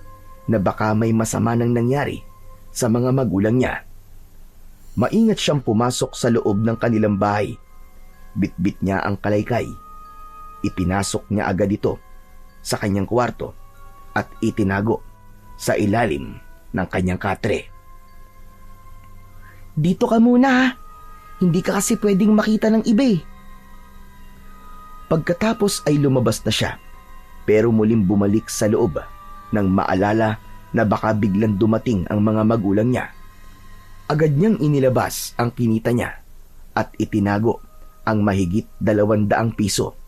na baka may masama nang nangyari sa mga magulang niya. Maingat siyang pumasok sa loob ng kanilang bahay. Bitbit niya ang kalaykay. Ipinasok niya agad ito sa kanyang kwarto at itinago sa ilalim ng kanyang katre. Dito ka muna ha. Hindi ka kasi pwedeng makita ng iba eh. Pagkatapos ay lumabas na siya, pero muling bumalik sa loob nang maalala na baka biglang dumating ang mga magulang niya. Agad niyang inilabas ang kinita niya at itinago ang mahigit 200 piso.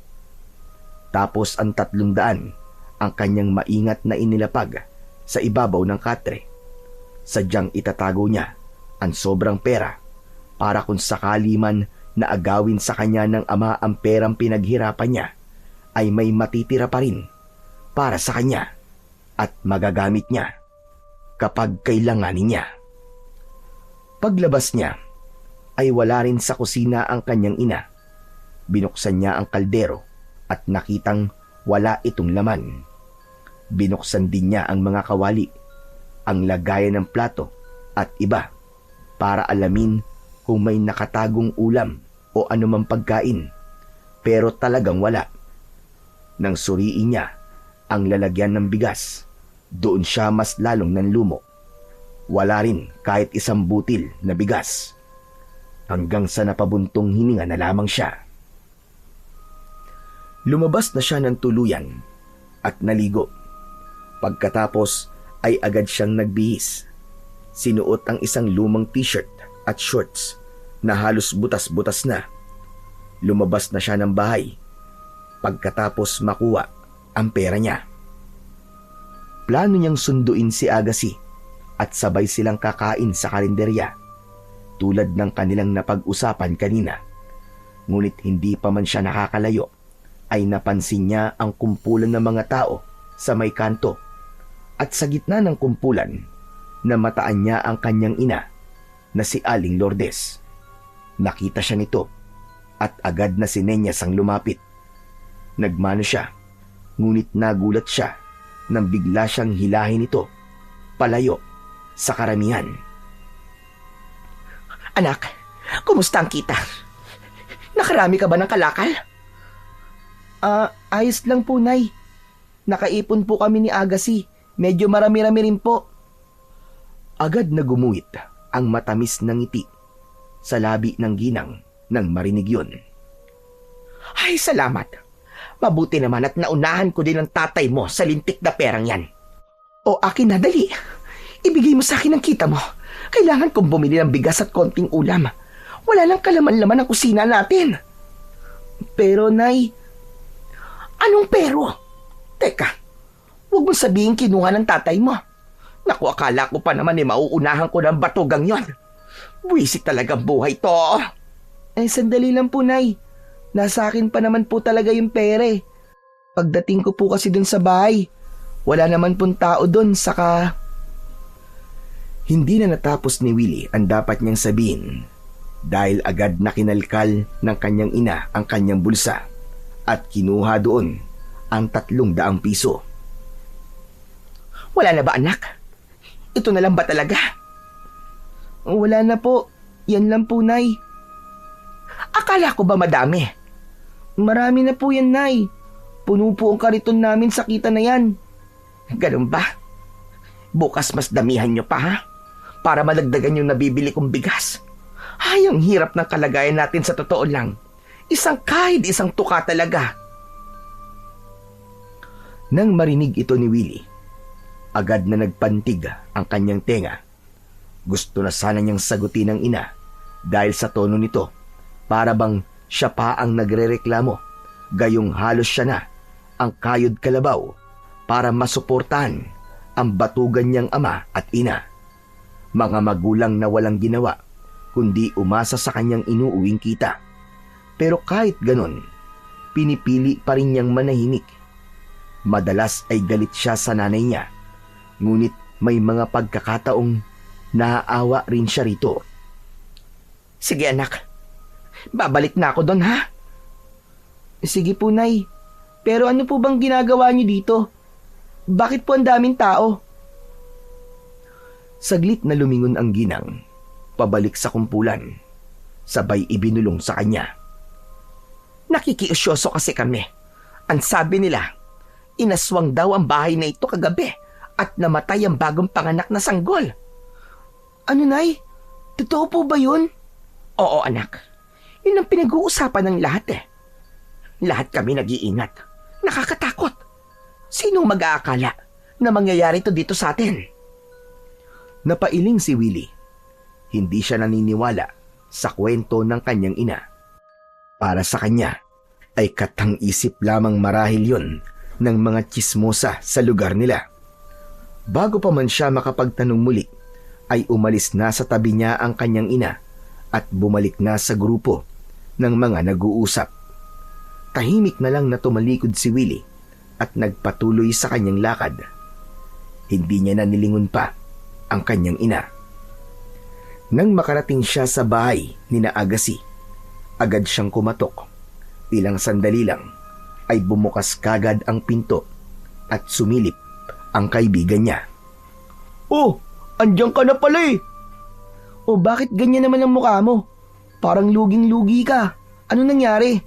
Tapos ang 300 ang kanyang maingat na inilapag sa ibabaw ng katre. Sadyang itatago niya ang sobrang pera para kung sakali man na agawin sa kanya ng ama ang perang pinaghirapan niya, ay may matitira pa rin para sa kanya at magagamit niya kapag kailanganin niya. Paglabas niya, ay wala rin sa kusina ang kanyang ina. Binuksan niya ang kaldero at nakitang wala itong laman. Binuksan din niya ang mga kawali, ang lagayan ng plato at iba para alamin kung may nakatagong ulam o anumang pagkain, pero talagang wala. Nang suriin niya ang lalagyan ng bigas, doon siya mas lalong nanlumo. Wala rin kahit isang butil na bigas. Hanggang sa napabuntong hininga na lamang siya. Lumabas na siya ng tuluyan at naligo. Pagkatapos ay agad siyang nagbihis. Sinuot ang isang lumang t-shirt at shorts na halos butas-butas na. Lumabas na siya ng bahay pagkatapos makuha ang pera niya. Plano niyang sunduin si Agassi at sabay silang kakain sa karinderya tulad ng kanilang napag-usapan kanina. Ngunit hindi pa man siya nakakalayo ay napansin niya ang kumpulan ng mga tao sa may kanto at sa gitna ng kumpulan namataan niya ang kanyang ina na si Aling Lourdes. Nakita siya nito at agad na sinenyas ang lumapit. Nagmano siya, ngunit nagulat siya nang bigla siyang hilahin ito palayo sa karamihan. Anak, kumusta ang kita? Nakarami ka ba ng kalakal? Ayos lang po, Nay. Nakaipon po kami ni Agassi. Medyo marami-rami rin po. Agad na gumuhit ang matamis na ngiti sa labi ng ginang nang marinig yun. Ay, salamat. Mabuti naman at naunahan ko din ang tatay mo sa lintik na perang yan. O akin na, dali. Ibigay mo sa akin ang kita mo. Kailangan kong bumili ng bigas at konting ulam. Wala lang kalaman-laman ang kusina natin. Pero, Nay... Anong pero? Teka, huwag mong sabihin kinuha ng tatay mo. Naku, akala ko pa naman mauunahan ko ng batugang yon. Buwisit talagang buhay to. Sandali lang po, Nay. Nasa akin pa naman po talaga yung pere. Pagdating ko po kasi dun sa bahay, wala naman pong tao dun, saka... Hindi na natapos ni Willie ang dapat niyang sabihin dahil agad na kinalkal ng kanyang ina ang kanyang bulsa at kinuha doon ang 300 piso. Wala na ba, anak? Ito na lang ba talaga? Wala na po. Yan lang po, Nay. Akala ko ba madami? Marami na po yan, Nay. Puno po ang kariton namin sa kita na yan. Ganun ba? Bukas mas damihan nyo pa, ha? Para madagdagan yung nabibili kong bigas. Ay, ang hirap ng kalagayan natin sa totoo lang. Isang kahit isang tuka talaga. Nang marinig ito ni Willie, agad na nagpantig ang kanyang tenga. Gusto na sana niyang sagutin ng ina dahil sa tono nito, para bang siya pa ang nagrereklamo, gayong halos siya na ang kayod kalabaw para masuportahan ang batugan niyang ama at ina. Mga magulang na walang ginawa kundi umasa sa kanyang inuuwing kita. Pero kahit ganon, pinipili pa rin niyang manahimik. Madalas ay galit siya sa nanay niya, ngunit may mga pagkakataong naaawa rin siya rito. Sige anak, babalik na ako doon ha? Sige po nay, pero ano po bang ginagawa niyo dito? Bakit po ang daming tao? Saglit na lumingon ang ginang, pabalik sa kumpulan. Sabay ibinulong sa kanya. Nakikiusyoso kasi kami. Ang sabi nila, inaswang daw ang bahay na ito kagabi at namatay ang bagong panganak na sanggol. Ano nay? Totoo po ba yun? Oo anak. Yun ang pinag-uusapan ng lahat eh. Lahat kami nag-iingat. Nakakatakot. Sinong mag-aakala na mangyayari ito dito sa atin? Napailing si Willie. Hindi siya naniniwala sa kwento ng kanyang ina. Para sa kanya ay katang-isip lamang marahil yon ng mga tsismosa sa lugar nila. Bago pa man siya makapagtanong muli, ay umalis na sa tabi niya ang kanyang ina at bumalik na sa grupo ng mga nag-uusap. Tahimik na lang na tumalikod si Willie at nagpatuloy sa kanyang lakad. Hindi niya na nilingon pa ang kanyang ina. Nang makarating siya sa bahay ni na Agassi, agad siyang kumatok. Ilang sandali lang ay bumukas kagad ang pinto at sumilip ang kaibigan niya. Oh, andiyan ka na pala eh. O bakit ganyan naman ang mukha mo? Parang luging-lugi ka. Ano nangyari?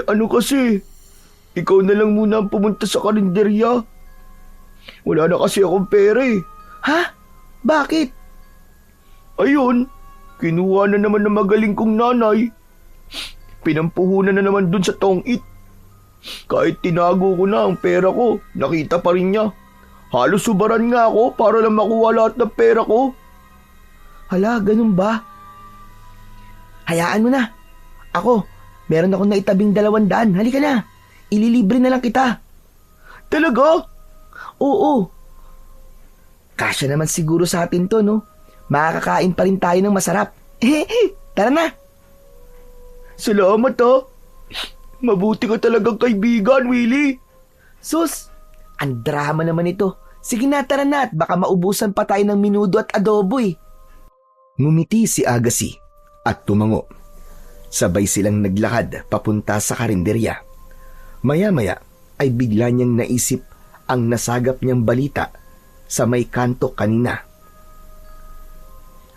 Ano kasi? Ikaw na lang muna ang pumunta sa karinderya. Wala na kasi akong pera eh. Ha? Bakit? Ayun, kinuha na naman ng magaling kong nanay. Pinampuhunan na naman dun sa tong-it. Kahit tinago ko na ang pera ko, nakita pa rin niya. Halos subaran nga ako para lang makuha lahat ng pera ko. Hala, ganun ba? Hayaan mo na. Ako, meron akong naitabing 200. Halika na. Ililibre na lang kita. Talaga? Oo. Kasya naman siguro sa atin to, no? Makakakain pa rin tayo ng masarap. Tara na. Salamat ha. Mabuti ka talagang kaibigan, Willie. Sus, ang drama naman ito. Sige na, tara na at baka maubusan pa tayo ng minudo at adobo eh. Ngumiti si Agassi at tumango. Sabay silang naglakad papunta sa karinderya. Maya-maya ay bigla niyang naisip ang nasagap niyang balita sa may kanto kanina.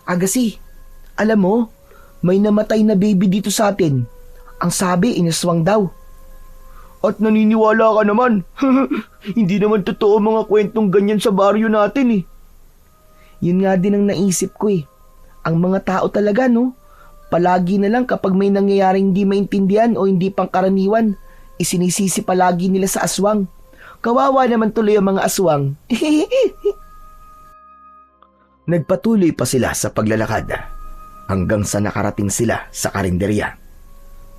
Agassi, alam mo, may namatay na baby dito sa atin. Ang sabi, inaswang daw. At naniniwala ka naman. Hindi naman totoo mga kwentong ganyan sa baryo natin eh. Yun nga din ang naisip ko eh. Ang mga tao talaga, no? Palagi na lang kapag may nangyayaring hindi maintindihan o hindi pangkaraniwan, isinisisi palagi nila sa aswang. Kawawa naman tuloy ang mga aswang. Nagpatuloy pa sila sa paglalakad hanggang sa nakarating sila sa karinderya.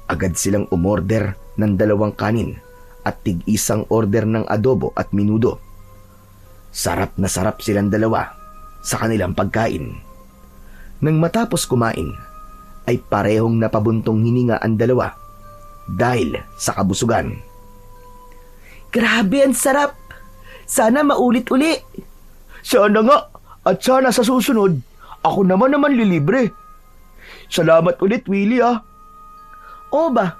Agad silang umorder ng 2 kanin at tig-isang order ng adobo at minudo. Sarap na sarap silang dalawa sa kanilang pagkain. Nang matapos kumain, ay parehong napabuntong hininga ang dalawa dahil sa kabusugan. Grabe, ang sarap! Sana maulit-uli. Sana nga. At sana sa susunod, ako naman lilibre. Salamat ulit, Willie ah. O ba?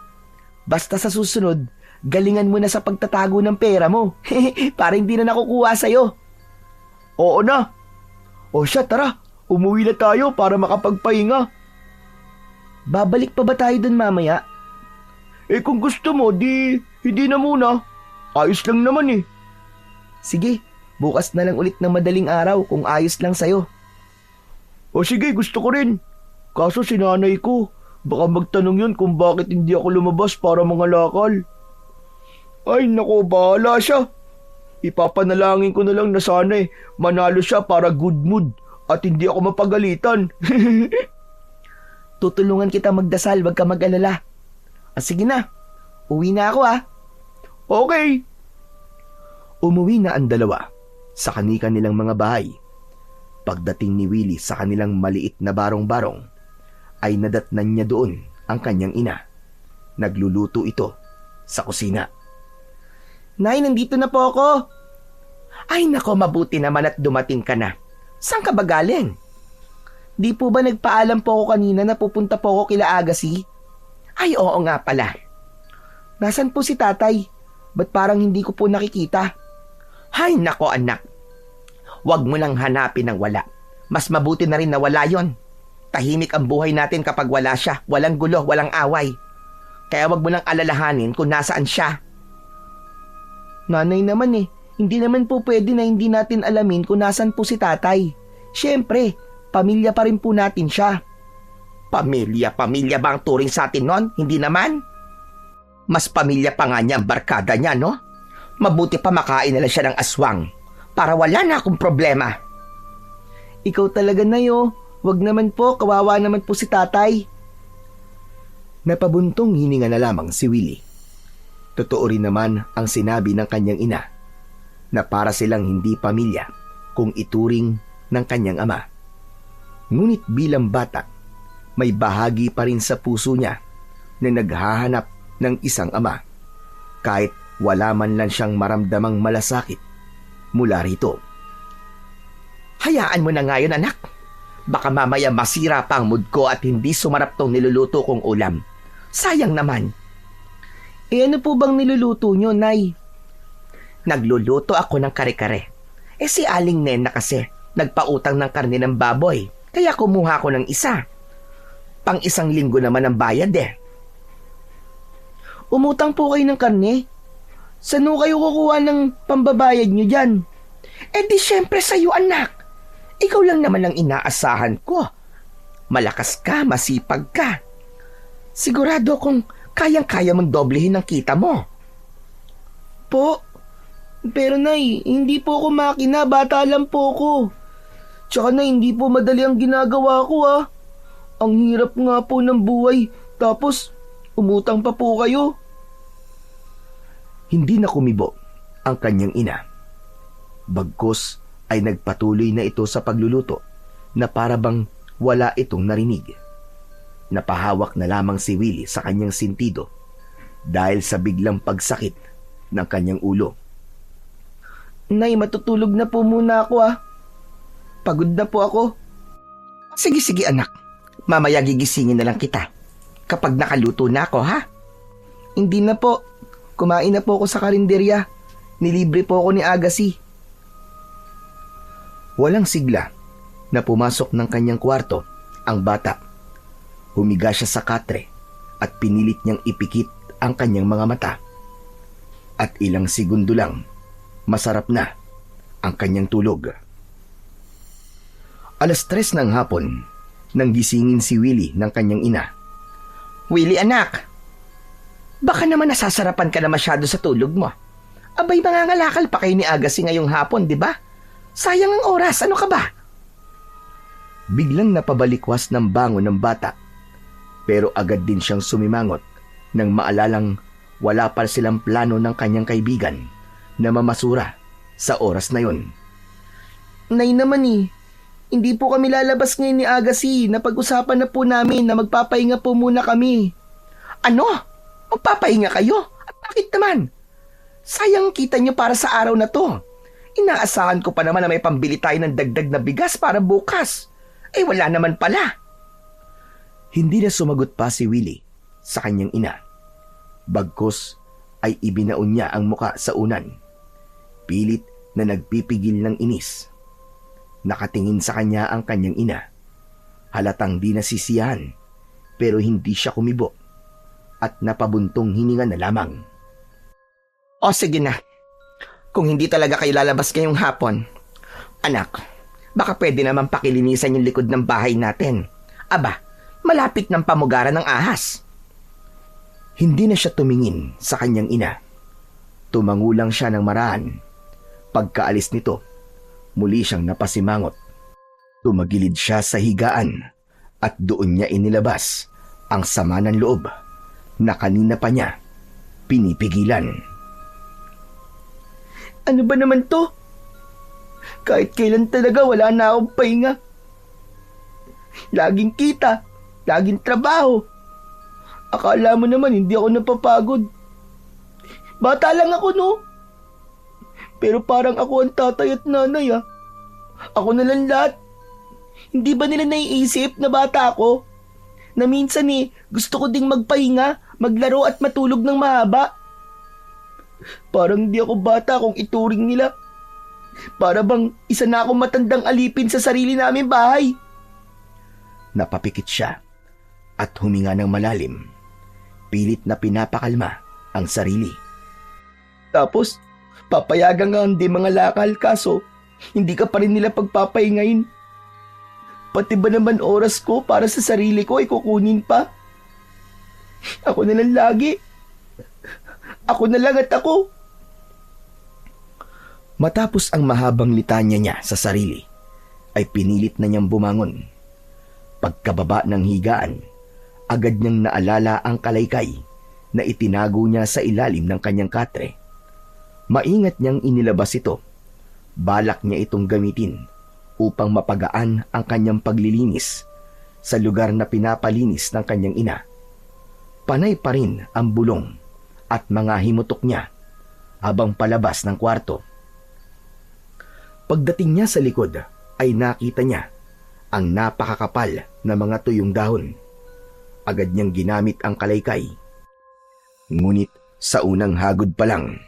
Basta sa susunod, galingan mo na sa pagtatago ng pera mo. Para hindi na nakukuha sa'yo. Oo na. O siya, tara. Umuwi na tayo para makapagpahinga. Babalik pa ba tayo dun mamaya? Kung gusto mo, hindi na muna. Ayos lang naman eh. Sige, bukas na lang ulit ng madaling araw kung ayos lang sa'yo. O sige, gusto ko rin. Kaso si nanay ko, baka magtanong yun kung bakit hindi ako lumabas para mangalakal. Ay nako, bahala siya. Ipapanalangin ko na lang na sana manalo siya para good mood at hindi ako mapagalitan. Tutulungan kita magdasal, wag ka mag-alala. Sige na, uwi na ako ah. Okay. Umuwi na ang dalawa sa kani-kanilang mga bahay. Pagdating ni Willie sa kanilang maliit na barong-barong, ay nadatnan niya doon ang kanyang ina. Nagluluto ito sa kusina. Nay, nandito na po ako. Ay nako, mabuti naman at dumating ka na. Saan ka ba galing? Di po ba nagpaalam po ako kanina na pupunta po ako kila Agassi? Ay oo nga pala. Nasaan po si tatay? Ba't parang hindi ko po nakikita? Hay nako anak. Huwag mo nang hanapin ng wala. Mas mabuti na rin na wala yon. Tahimik ang buhay natin kapag wala siya. Walang gulo, walang away. Kaya wag mo nang alalahanin kung nasaan siya. Nanay naman hindi naman po pwede na hindi natin alamin kung nasaan po si tatay. Siyempre, pamilya pa rin po natin siya. Pamilya ba ang turing sa atin nun? Hindi naman. Mas pamilya pa nga niya ang barkada niya, no? Mabuti pa makain na lang siya ng aswang para wala na akong problema. Ikaw talaga, Nayo. Wag naman po, kawawa naman po si tatay. Napabuntong hininga na lamang si Willie. Totoo rin naman ang sinabi ng kanyang ina na para silang hindi pamilya kung ituring ng kanyang ama. Ngunit bilang bata, may bahagi pa rin sa puso niya na naghahanap ng isang ama kahit wala man lang siyang maramdamang malasakit mula rito. Hayaan mo na ngayon, anak. Baka mamaya masira pa ang mood ko at hindi sumarap tong niluluto kong ulam. Sayang naman. Ano po bang niluluto nyo, Nay? Nagluluto ako ng kare-kare. Si Aling Nena kasi nagpautang ng karne ng baboy. Kaya kumuha ko ng isa. Pang isang linggo naman ang bayad Umutang po kayo ng karne? Saan ho kayo kukuha ng pambabayad nyo dyan? Di syempre sa'yo, anak. Ikaw lang naman ang inaasahan ko. Malakas ka, masipag ka. Sigurado kung kayang-kaya mong doblehin ang kita mo. Po? Pero Nay, hindi po ako makina. Bata lang po ako. Tsaka na hindi po madali ang ginagawa ko Ang hirap nga po ng buhay. Tapos, umutang pa po kayo. Hindi na kumibo ang kanyang ina. Bagkus ay nagpatuloy na ito sa pagluluto na para bang wala itong narinig. Napahawak na lamang si Willie sa kanyang sintido dahil sa biglang pagsakit ng kanyang ulo. Nay, matutulog na po muna ako Pagod na po ako. Sige anak. Mamaya gigisingin na lang kita. Kapag nakaluto na ako, ha? Hindi na po. Kumain na po ako sa karinderya. Nilibre po ako ni Agassi. Walang sigla na pumasok ng kanyang kwarto ang bata. Humiga siya sa katre at pinilit niyang ipikit ang kanyang mga mata. At ilang segundo lang, masarap na ang kanyang tulog. 3:00 ng hapon nang gisingin si Willie ng kanyang ina. Willie, anak. Baka naman nasasarapan ka na masyado sa tulog mo. Abay, mangangalakal pa kayo ni Agassi ngayong hapon, di ba? Sayang ang oras, ano ka ba? Biglang napabalikwas ng bangon ng bata. Pero agad din siyang sumimangot nang maalalang wala pa silang plano ng kanyang kaibigan na mamasura sa oras na yon. Nay naman hindi po kami lalabas ngayon ni Agassi. Napag-usapan na po namin na magpapahinga po muna kami. Ano? Magpapahinga kayo? At bakit naman? Sayang kita nyo para sa araw na to. Inaasahan ko pa naman na may pambili tayo ng dagdag na bigas para bukas. Wala naman pala. Hindi na sumagot pa si Willie sa kanyang ina. Bagkus ay ibinaon niya ang muka sa unan. Pilit na nagpipigil ng inis. Nakatingin sa kanya ang kanyang ina. Halatang di nasisiyahan pero hindi siya kumibo at napabuntong hininga na lamang. O sige na. Kung hindi talaga kayo lalabas ngayong hapon, anak, baka pwede naman pakilinisan yung likod ng bahay natin. Aba, malapit ng pamugaran ng ahas. Hindi na siya tumingin sa kanyang ina. Tumangulang siya ng maraan. Pagkaalis nito, muli siyang napasimangot. Tumagilid siya sa higaan at doon niya inilabas ang sama ng loob na kanina pa niya pinipigilan. Ano ba naman to? Kahit kailan talaga wala na akong pahinga. Laging kita, laging trabaho. Akala mo naman hindi ako napapagod. Bata lang ako, no? Pero parang ako ang tatay at nanay, ah. Ako na lang lahat. Hindi ba nila naiisip na bata ako? Na minsan gusto ko ding magpahinga, maglaro at matulog ng mahaba. Parang di ako bata kung ituring nila. Para bang isa na akong matandang alipin sa sarili naming bahay. Napapikit siya at huminga ng malalim. Pilit na pinapakalma ang sarili. Tapos, papayagan nga hindi mga lakal kaso hindi ka pa rin nila pagpapahingayin. Pati ba naman oras ko para sa sarili ko ay kukunin pa? Ako na lang lagi. Ako na lang at ako. Matapos ang mahabang litanya niya sa sarili, ay pinilit na niyang bumangon. Pagkababa ng higaan, agad niyang naalala ang kalaykay na itinago niya sa ilalim ng kanyang katre. Maingat niyang inilabas ito. Balak niya itong gamitin upang mapagaan ang kanyang paglilinis sa lugar na pinapalinis ng kanyang ina. Panay pa rin ang bulong at mga himutok niya habang palabas ng kwarto. Pagdating niya sa likod ay nakita niya ang napakakapal na mga tuyong dahon. Agad niyang ginamit ang kalaykay. Ngunit sa unang hagod pa lang,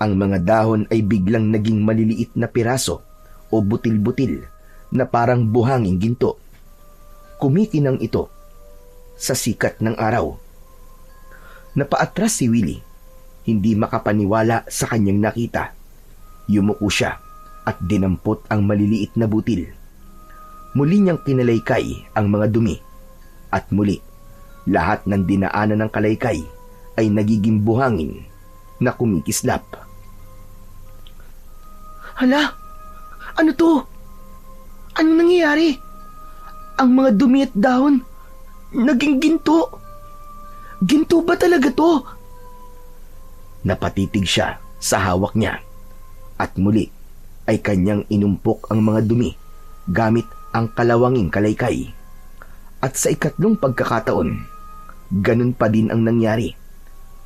ang mga dahon ay biglang naging maliliit na piraso o butil-butil na parang buhanging ginto. Kumikinang ito sa sikat ng araw. Napaatras si Willie, hindi makapaniwala sa kanyang nakita. Yumuko siya at dinampot ang maliliit na butil. Muli niyang kinalaykay ang mga dumi at muli lahat ng dinaanan ng kalaykay ay nagiging buhangin na kumikislap. Hala, ano to? Ano nangyayari? Ang mga dumi at dahon, naging ginto. Ginto ba talaga to? Napatitig siya sa hawak niya at muli ay kanyang inumpok ang mga dumi gamit ang kalawanging kalaykay. At sa ikatlong pagkakataon, ganun pa din ang nangyari.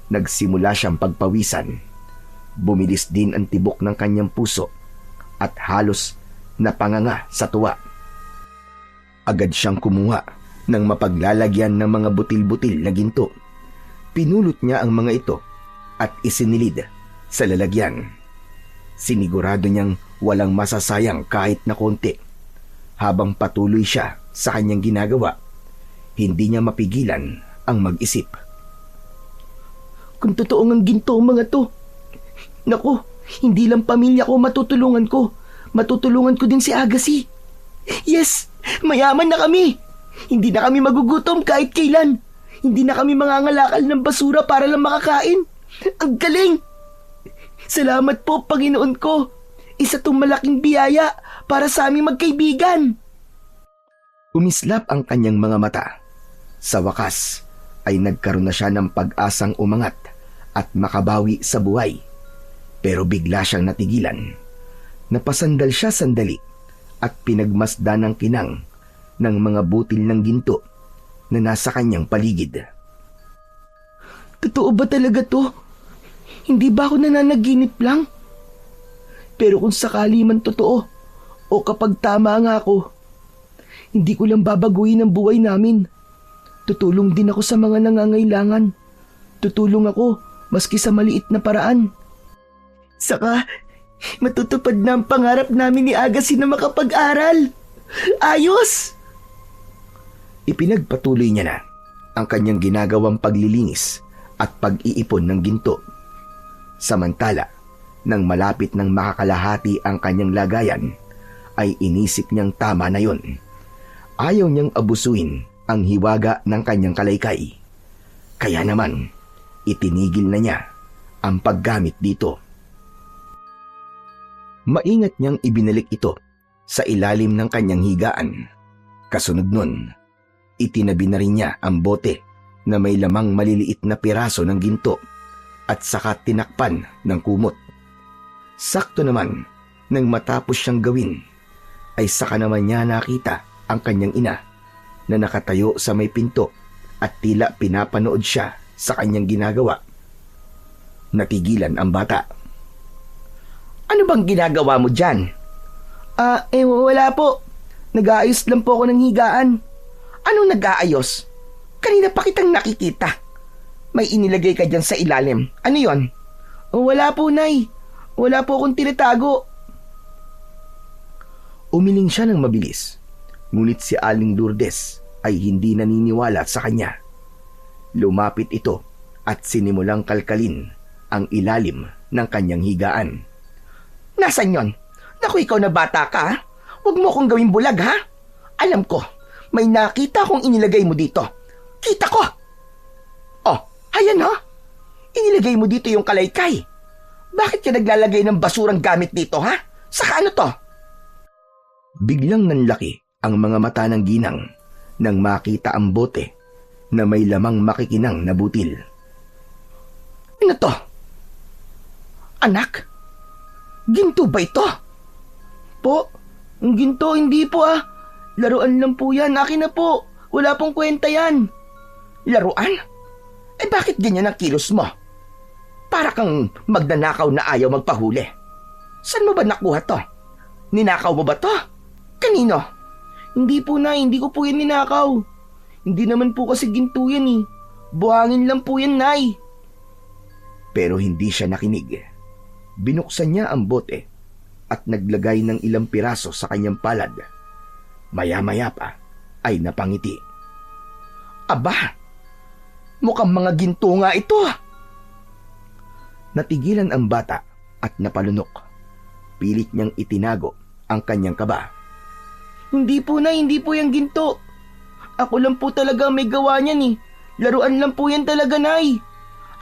Nagsimula siyang pagpawisan. Bumilis din ang tibok ng kanyang puso at halos napanganga sa tuwa. Agad siyang kumuha ng mapaglalagyan ng mga butil-butil na ginto. Pinulot niya ang mga ito at isinilid sa lalagyan. Sinigurado niyang walang masasayang kahit na konti. Habang patuloy siya sa kanyang ginagawa, hindi niya mapigilan ang mag-isip. Kung totoo ngang ginto ang mga to, naku, hindi lang pamilya ko matutulungan ko. Matutulungan ko din si Agassi. Yes, mayaman na kami. Hindi na kami magugutom kahit kailan. Hindi na kami mangangalakal ng basura para lang makakain. Ang galing! Salamat po, Panginoon ko. Isa tong malaking biyaya para sa aming magkaibigan. Umislap ang kanyang mga mata. Sa wakas ay nagkaroon na siya ng pag-asang umangat at makabawi sa buhay. Pero bigla siyang natigilan. Napasandal siya sandali at pinagmasdan ng kinang ng mga butil ng ginto na nasa kanyang paligid. Totoo ba talaga to? Hindi ba ako nananaginip lang? Pero kung sakali man totoo, o kapag tama nga ako, hindi ko lang babaguhin ang buhay namin. Tutulong din ako sa mga nangangailangan. Tutulong ako maski sa maliit na paraan. Saka, matutupad na ang pangarap namin ni Agassi na makapag-aral. Ayos! Ipinagpatuloy niya na ang kanyang ginagawang paglilinis at pag-iipon ng ginto. Samantala, nang malapit ng makakalahati ang kanyang lagayan, ay inisip niyang tama na yon. Ayaw niyang abusuin ang hiwaga ng kanyang kalaykay. Kaya naman, itinigil na niya ang paggamit dito. Maingat niyang ibinalik ito sa ilalim ng kanyang higaan. Kasunod nun, itinabi na rin niya ang bote na may lamang maliliit na piraso ng ginto at saka tinakpan ng kumot. Sakto naman, nang matapos siyang gawin, ay saka naman niya nakita ang kanyang ina na nakatayo sa may pinto at tila pinapanood siya sa kanyang ginagawa. Natigilan ang bata. Ano bang ginagawa mo dyan? Wala po. Nag-aayos lang po ako ng higaan. Anong nag-aayos? Kanina pa kitang nakikita. May inilagay ka dyan sa ilalim. Ano yon? Wala po, Nay. Wala po akong tinatago. Umiling siya ng mabilis, ngunit si Aling Lourdes ay hindi naniniwala sa kanya. Lumapit ito at sinimulang kalkalin ang ilalim ng kanyang higaan. Nasaan yon? Naku, ikaw na bata ka, ha? Huwag mo akong gawing bulag, ha? Alam ko, may nakita akong inilagay mo dito. Kita ko! Oh, ayan ha? Inilagay mo dito yung kalaykay. Bakit ka naglalagay ng basurang gamit dito, ha? Saka ano to? Biglang nanlaki ang mga mata ng ginang nang makita ang bote na may lamang makikinang na butil. Ano to? Anak? Ginto ba ito? Po, ang ginto hindi po ah. Laruan lang po yan, akin na po. Wala pong kwenta yan. Laruan? Eh bakit ganyan ang kilos mo? Para kang magnanakaw na ayaw magpahuli. Saan mo ba nakuha to? Ninakaw mo ba to? Kanino? Hindi po, Nay, hindi ko po yan ninakaw. Hindi naman po kasi ginto yan eh. Buhangin lang po yan, Nay. Pero hindi siya nakinig. Binuksan niya ang bote at naglagay ng ilang piraso sa kanyang palad. Maya-maya pa ay napangiti. Aba, mukhang mga ginto nga ito. Natigilan ang bata at napalunok. Pilit niyang itinago ang kanyang kaba. Hindi po, Nay, hindi po yung ginto. Ako lang po talaga may gawa niyan eh. Laruan lang po yan talaga, Nay.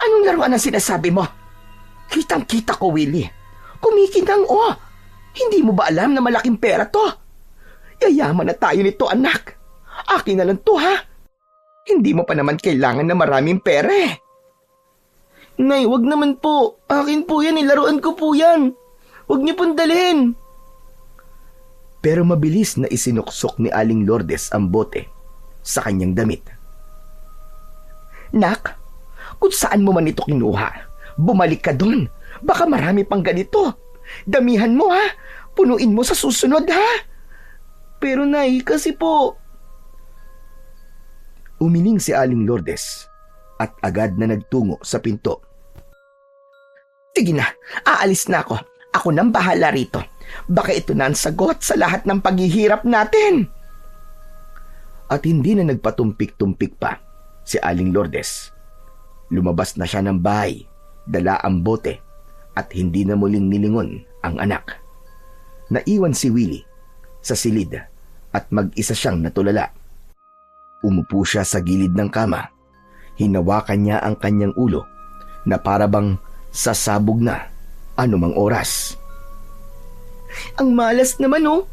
Anong laruan ang sinasabi mo? Kitang-kita ko, Willie. Kumikinang, oh. Hindi mo ba alam na malaking pera to? Yayaman na tayo nito, anak. Akin na lang to, ha? Hindi mo pa naman kailangan na maraming pera eh. Nay, wag naman po. Akin po yan, laruan ko po yan. Wag niyo pong dalhin. Pero mabilis na isinuksok ni Aling Lourdes ang bote sa kanyang damit. Nak, kung saan mo man ito kinuha, bumalik ka doon. Baka marami pang ganito. Damihan mo, ha? Punuin mo sa susunod, ha? Pero Nay, kasi po... Umiling si Aling Lourdes at agad na nagtungo sa pinto. Sige na, aalis na ako. Ako nang bahala rito. Baka ito na ang sagot sa lahat ng paghihirap natin. At hindi na nagpatumpik-tumpik pa si Aling Lourdes. Lumabas na siya ng bahay, dala ang bote at hindi na muling nilingon ang anak. Naiwan si Willie sa silid at mag-isa siyang natulala. Umupo siya sa gilid ng kama. Hinawakan niya ang kanyang ulo na parabang sasabog na anumang oras. Ang malas naman, oh.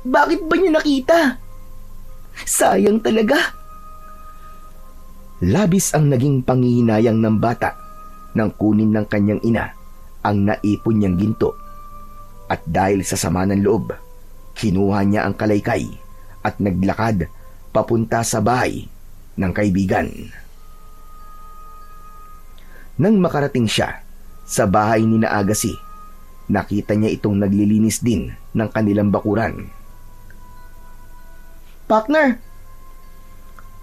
Bakit ba niya nakita? Sayang talaga. Labis ang naging panghihinayang ng bata nang kunin ng kanyang ina ang naipon niyang ginto. At dahil sa sama ng loob, kinuha niya ang kalaykay at naglakad papunta sa bahay ng kaibigan. Nang makarating siya sa bahay ni na Agassi, nakita niya itong naglilinis din ng kanilang bakuran. Partner!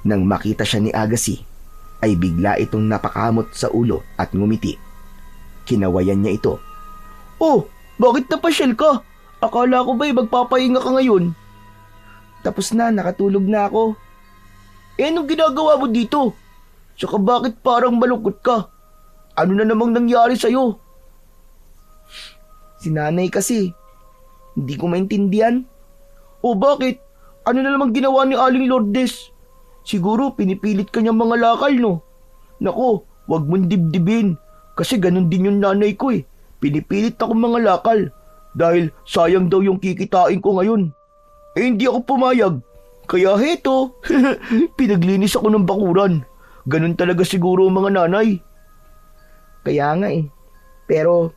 Nang makita siya ni Agassi, ay bigla itong napakamot sa ulo at ngumiti. Kinawayan niya ito. Oh, bakit napasyal ka? Akala ko ba'y magpapahinga ka ngayon? Tapos na, nakatulog na ako. Eh, anong ginagawa mo dito? Tsaka bakit parang malungkot ka? Ano na namang nangyari sa'yo? Si nanay kasi, hindi ko maintindihan. O bakit? Ano na namang ginawa ni Aling Lourdes? Siguro pinipilit ka niyang mga lakal, no? Nako, wag mong dibdibin. Kasi ganun din yung nanay ko eh. Pinipilit akong mga lakal. Dahil sayang daw yung kikitain ko ngayon. Eh hindi ako pumayag. Kaya heto, pinaglinis ako ng bakuran. Ganun talaga siguro ang mga nanay. Kaya nga eh. Pero,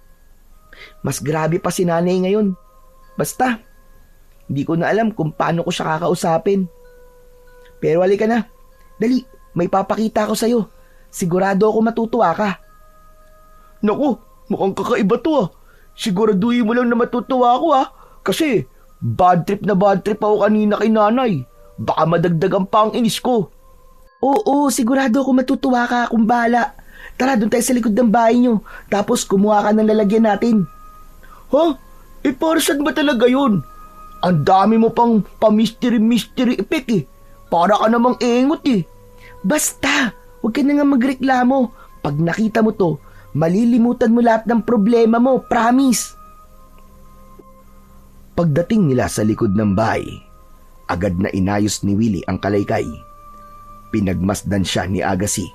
Mas grabe pa si nanay ngayon. Basta, hindi ko na alam kung paano ko siya kakausapin. Pero halika na. Dali, may papakita ko sa'yo. Sigurado ako matutuwa ka. Naku, mukhang kakaiba to ah. Siguraduhin mo lang na matutuwa ako ah. Kasi bad trip ako kanina kay nanay. Baka madagdagan pa ang inis ko. Oo, sigurado ako matutuwa ka kung bahala. Tara, doon tayo sa likod ng bahay nyo. Tapos kumuha ka ng lalagyan natin. Ha? Para saan ba talaga yun? Ang dami mo pang pa-mystery epic eh. Para ka namang engot eh. Basta, huwag ka na nga magreklamo. Pag nakita mo to, malilimutan mo lahat ng problema mo, promise. Pagdating nila sa likod ng bahay, agad na inayos ni Willie ang kalaykay. Pinagmasdan siya ni Agassi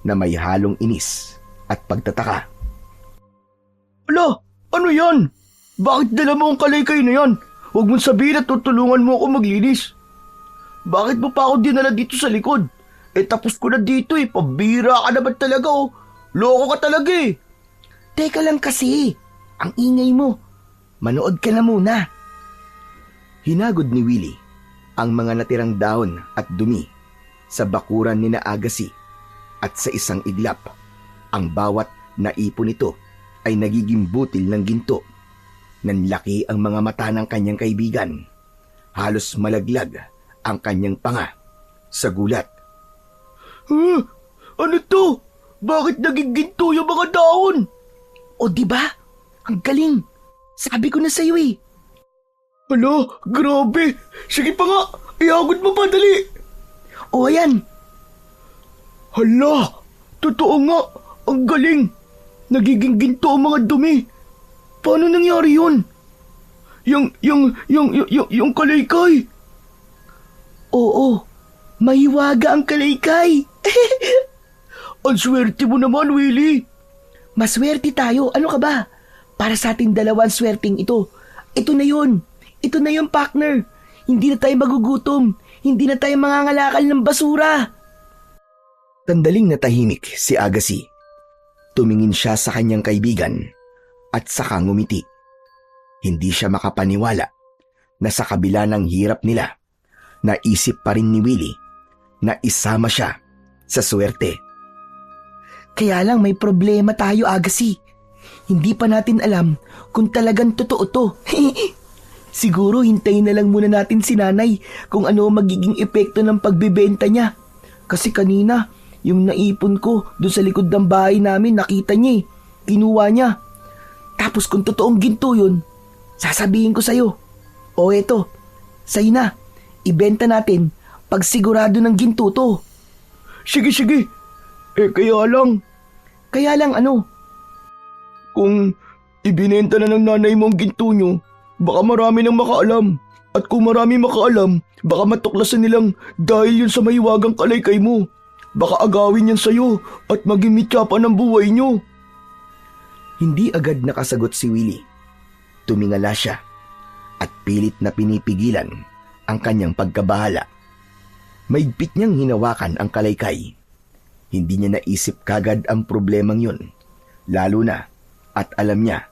na may halong inis at pagtataka. Ala, ano yan? Bakit dala mo ang kalaykay na yan? Huwag mong sabihin na tutulungan mo ako maglinis. Bakit mo pa ako dinala dito sa likod? Tapos ko na dito eh, pabira ka naman talaga oh. Loko ka talaga eh. Teka lang kasi, ang ingay mo. Manood ka na muna. Hinagod ni Willie ang mga natirang dahon at dumi sa bakuran ni Agassi at sa isang iglap, ang bawat naipon nito ay nagiging butil ng ginto. Nanlaki ang mga mata ng kanyang kaibigan. Halos malaglag ang kanyang panga sa gulat. Ano to? Bakit naging ginto yung mga dahon? O di ba? Ang galing. Sabi ko na sa'yo eh. Hala, grabe. Sige pa nga, ihagod mo pa, dali. O ayan. Hala, totoo nga. Ang galing. Nagiging ginto ang mga dumi. Paano nangyari yun? Yung kalaykay. Oo, mahiwaga ang kalaykay. Ang swerte mo naman, Willie. Maswerte tayo. Ano ka ba? Para sa ating dalawang swerting ito. Ito na yun. Ito na yun, partner. Hindi na tayo magugutom. Hindi na tayo mangangalakal ng basura. Sandaling natahimik si Agassi. Tumingin siya sa kanyang kaibigan at saka ngumiti. Hindi siya makapaniwala na sa kabila ng hirap nila, naisip pa rin ni Willie na isama siya sa swerte. Kaya lang may problema tayo, Agassi. Hindi pa natin alam kung talagang totoo to. Siguro hintayin na lang muna natin si nanay kung ano magiging epekto ng pagbebenta niya. Kasi kanina, yung naipon ko doon sa likod ng bahay namin, nakita niya eh. Kinuha niya. Tapos kung totoong ginto yun, sasabihin ko sa'yo. O eto, sa'yo na. Ibenta natin pag sigurado ng ginto to. Sige. Kaya lang. Kaya lang ano? Kung ibinenta na ng nanay mo ang ginto nyo, baka marami nang makaalam. At kung marami makaalam, baka matuklasan nilang dahil yun sa mahiwagang kalaykay mo. Baka agawin yan sa'yo at maging mitya pa ng buhay nyo. Hindi agad nakasagot si Willie. Tumingala siya at pilit na pinipigilan ang kanyang pagkabahala. Maigpit niyang hinawakan ang kalaykay. Hindi niya naisip kagad ang problemang yun, lalo na at alam niya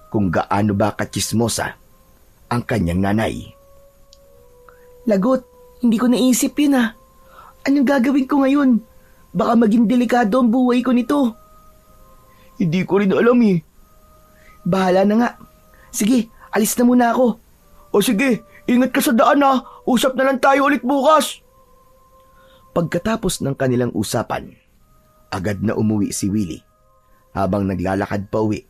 kung gaano ba katsismosa ang kanyang nanay. Lagot, hindi ko naisip yun ah. Anong gagawin ko ngayon? Baka maging delikado ang buhay ko nito. Hindi ko rin alam eh. Bahala na nga. Sige, alis na muna ako. O sige, ingat ka sa daan ha. Usap na lang tayo ulit bukas. Pagkatapos ng kanilang usapan, agad na umuwi si Willie. Habang naglalakad pa uwi,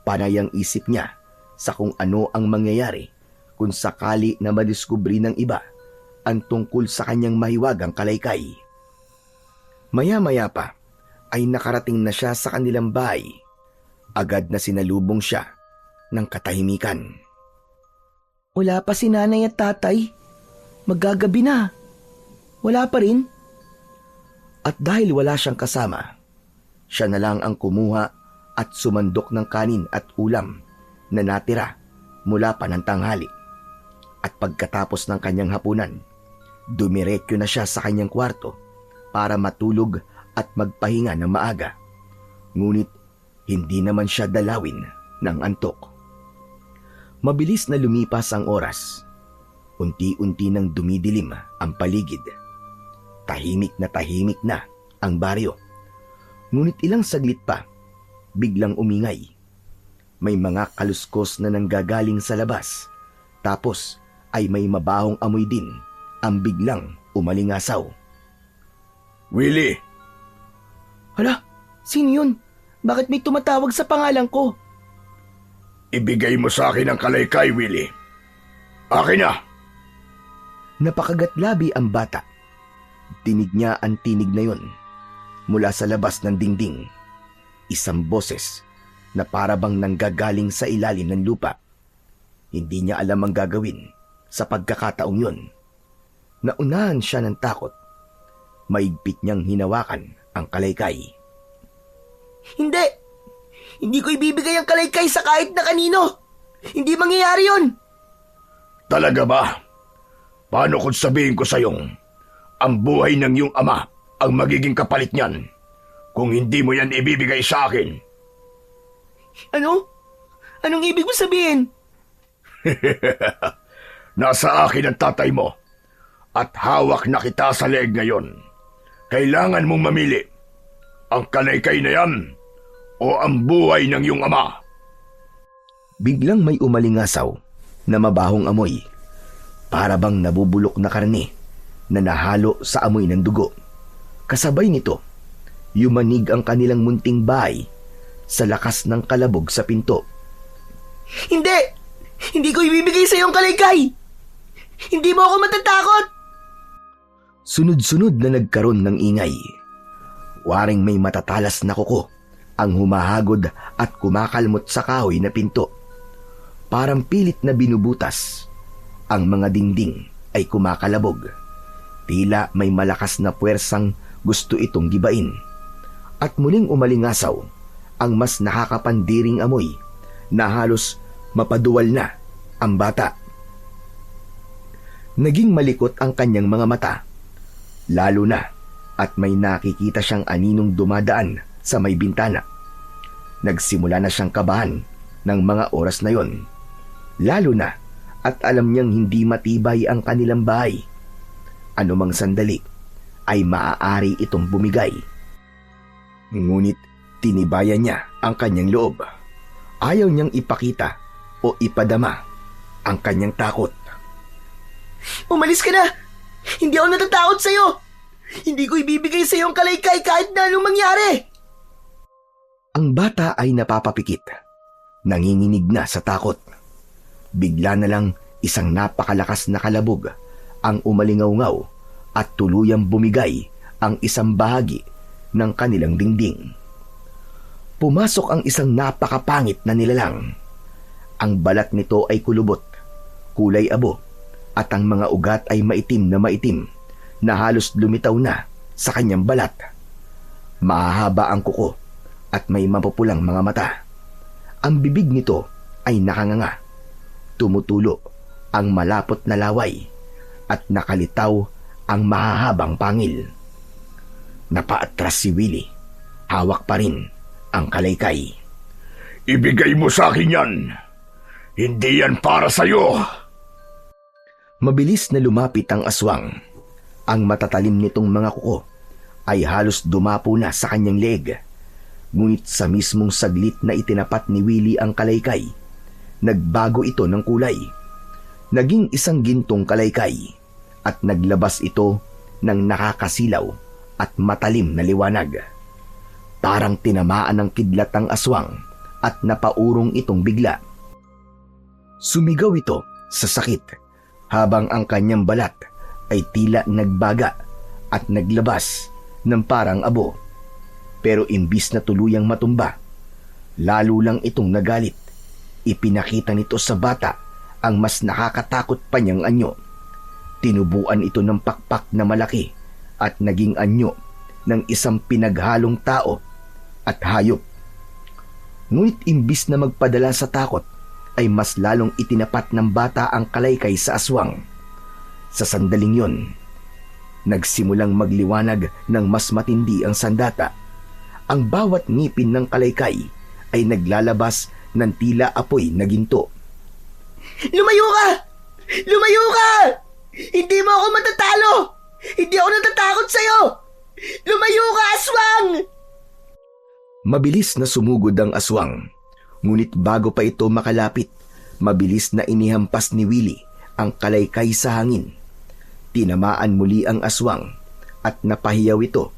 panay ang isip niya sa kung ano ang mangyayari kung sakali na madiskubre ng iba ang tungkol sa kanyang mahiwagang kalaykay. Maya-maya pa ay nakarating na siya sa kanilang bahay. Agad na sinalubong siya ng katahimikan. Wala pa si nanay at tatay. Magagabi na. Wala pa rin. At dahil wala siyang kasama, siya na lang ang kumuha at sumandok ng kanin at ulam na natira mula pa ng tanghali. At pagkatapos ng kanyang hapunan, dumiretso na siya sa kanyang kwarto para matulog at magpahinga ng maaga. Ngunit hindi naman siya dalawin ng antok. Mabilis na lumipas ang oras. Unti-unti nang dumidilim ang paligid. Tahimik na ang baryo. Ngunit ilang saglit pa, biglang umingay. May mga kaluskos na nanggagaling sa labas. Tapos ay may mabahong amoy din ang biglang umalingasaw. Willie, Hala, sino yun? Bakit may tumatawag sa pangalan ko? ibigay mo sa akin ang kalaykay, Willie. Akin na! Napakagatlabi ang bata. Tinig niya ang tinig na yun. Mula sa labas ng dingding. Isang boses na parabang nanggagaling sa ilalim ng lupa. Hindi niya alam ang gagawin sa pagkakataong yun. Naunahan siya ng takot. Maigpit niyang hinawakan ang kalaykay. Hindi! Hindi ko ibibigay ang kalaykay sa kahit na kanino! Hindi mangyayari yun! Talaga ba? Paano kung sabihin ko sa'yong ang buhay ng iyong ama ang magiging kapalit niyan kung hindi mo yan ibibigay sa akin? Ano? Anong ibig mo sabihin? Nasa akin ang tatay mo at hawak na kita sa leeg ngayon. Kailangan mong mamili ang kalaykay na yan o ang buhay ng iyong ama. Biglang may umalingasaw na mabahong amoy. Para bang nabubulok na karne na nahalo sa amoy ng dugo. Kasabay nito, yumanig ang kanilang munting bahay sa lakas ng kalabog sa pinto. Hindi! Hindi ko ibibigay sa iyong kalaykay! Hindi mo ako matatakot! Sunod-sunod na nagkaroon ng ingay. Waring may matatalas na kuko ang humahagod at kumakalmot sa kahoy na pinto. Parang pilit na binubutas. Ang mga dingding ay kumakalabog. Tila may malakas na puwersang gusto itong gibain. At muling umalingasaw ang mas nakakapandiring amoy na halos mapaduwal na ang bata. Naging malikot ang kanyang mga mata. Lalo na at may nakikita siyang aninong dumadaan sa may bintana. Nagsimula na siyang kabahan ng mga oras na yon. Lalo na at alam niyang hindi matibay ang kanilang bahay. Anumang sandali ay maaari itong bumigay. Ngunit tinibayan niya ang kanyang loob. Ayaw niyang ipakita o ipadama ang kanyang takot. Umalis ka na! Hindi ako natatakot sa'yo! Hindi ko ibibigay sa iyong kalaykay kahit na anong mangyari! Ang bata ay napapapikit. Nanginginig na sa takot. Bigla na lang isang napakalakas na kalabog ang umalingaw-ngaw at tuluyang bumigay ang isang bahagi ng kanilang dingding. Pumasok ang isang napakapangit na nilalang. Ang balat nito ay kulubot, kulay abo, at ang mga ugat ay maitim na halos lumitaw na sa kanyang balat. Mahahaba ang kuko at may mapupulang mga mata. Ang bibig nito ay nakanganga. Tumutulo ang malapot na laway at nakalitaw ang mahahabang pangil. Napaatras si Willie. Hawak pa rin ang kalaykay. Ibigay mo sa akin yan. Hindi yan para sa'yo. Mabilis na lumapit ang aswang. Ang matatalim nitong mga kuko ay halos dumapo na sa kanyang leeg. Ngunit sa mismong saglit na itinapat ni Willie ang kalaykay, nagbago ito ng kulay. Naging isang gintong kalaykay at naglabas ito ng nakakasilaw at matalim na liwanag. Parang tinamaan ng kidlat ang aswang at napaurong itong bigla. Sumigaw ito sa sakit habang ang kanyang balat ay tila nagbaga at naglabas ng parang abo. Pero imbis na tuluyang matumba, lalo lang itong nagalit. Ipinakita nito sa bata ang mas nakakatakot pa niyang anyo. Tinubuan ito ng pakpak na malaki at naging anyo ng isang pinaghalong tao at hayop. Ngunit imbis na magpadala sa takot, ay mas lalong itinapat ng bata ang kalaykay sa aswang. Sa sandaling yon, nagsimulang magliwanag ng mas matindi ang sandata. Ang bawat ngipin ng kalaykay ay naglalabas ng tila apoy na ginto. Lumayo ka! Lumayo ka! Hindi mo ako matatalo! Hindi ako natatakot sa'yo! Lumayo ka, aswang! Mabilis na sumugod ang aswang. Ngunit bago pa ito makalapit, mabilis na inihampas ni Willie ang kalaykay sa hangin. Tinamaan muli ang aswang at napahiyaw ito.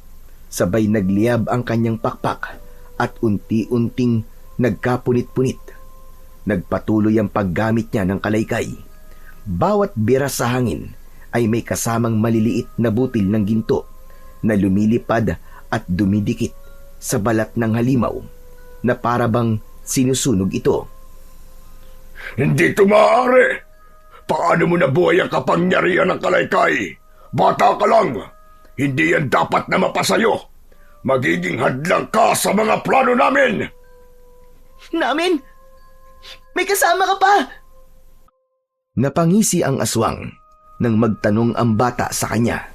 Sabay nagliyab ang kanyang pakpak at unti-unting nagkapunit-punit. Nagpatuloy ang paggamit niya ng kalaykay. Bawat bira sa hangin ay may kasamang maliliit na butil ng ginto na lumilipad at dumidikit sa balat ng halimaw na parabang sinusunog ito. Hindi ito maaari! Paano mo nabuhay ang kapangyarihan ng kalaykay? Bata ka lang! Hindi yan dapat na mapasayo! Magiging hadlang ka sa mga plano namin! Namin? May kasama ka pa! Napangisi ang aswang nang magtanong ang bata sa kanya.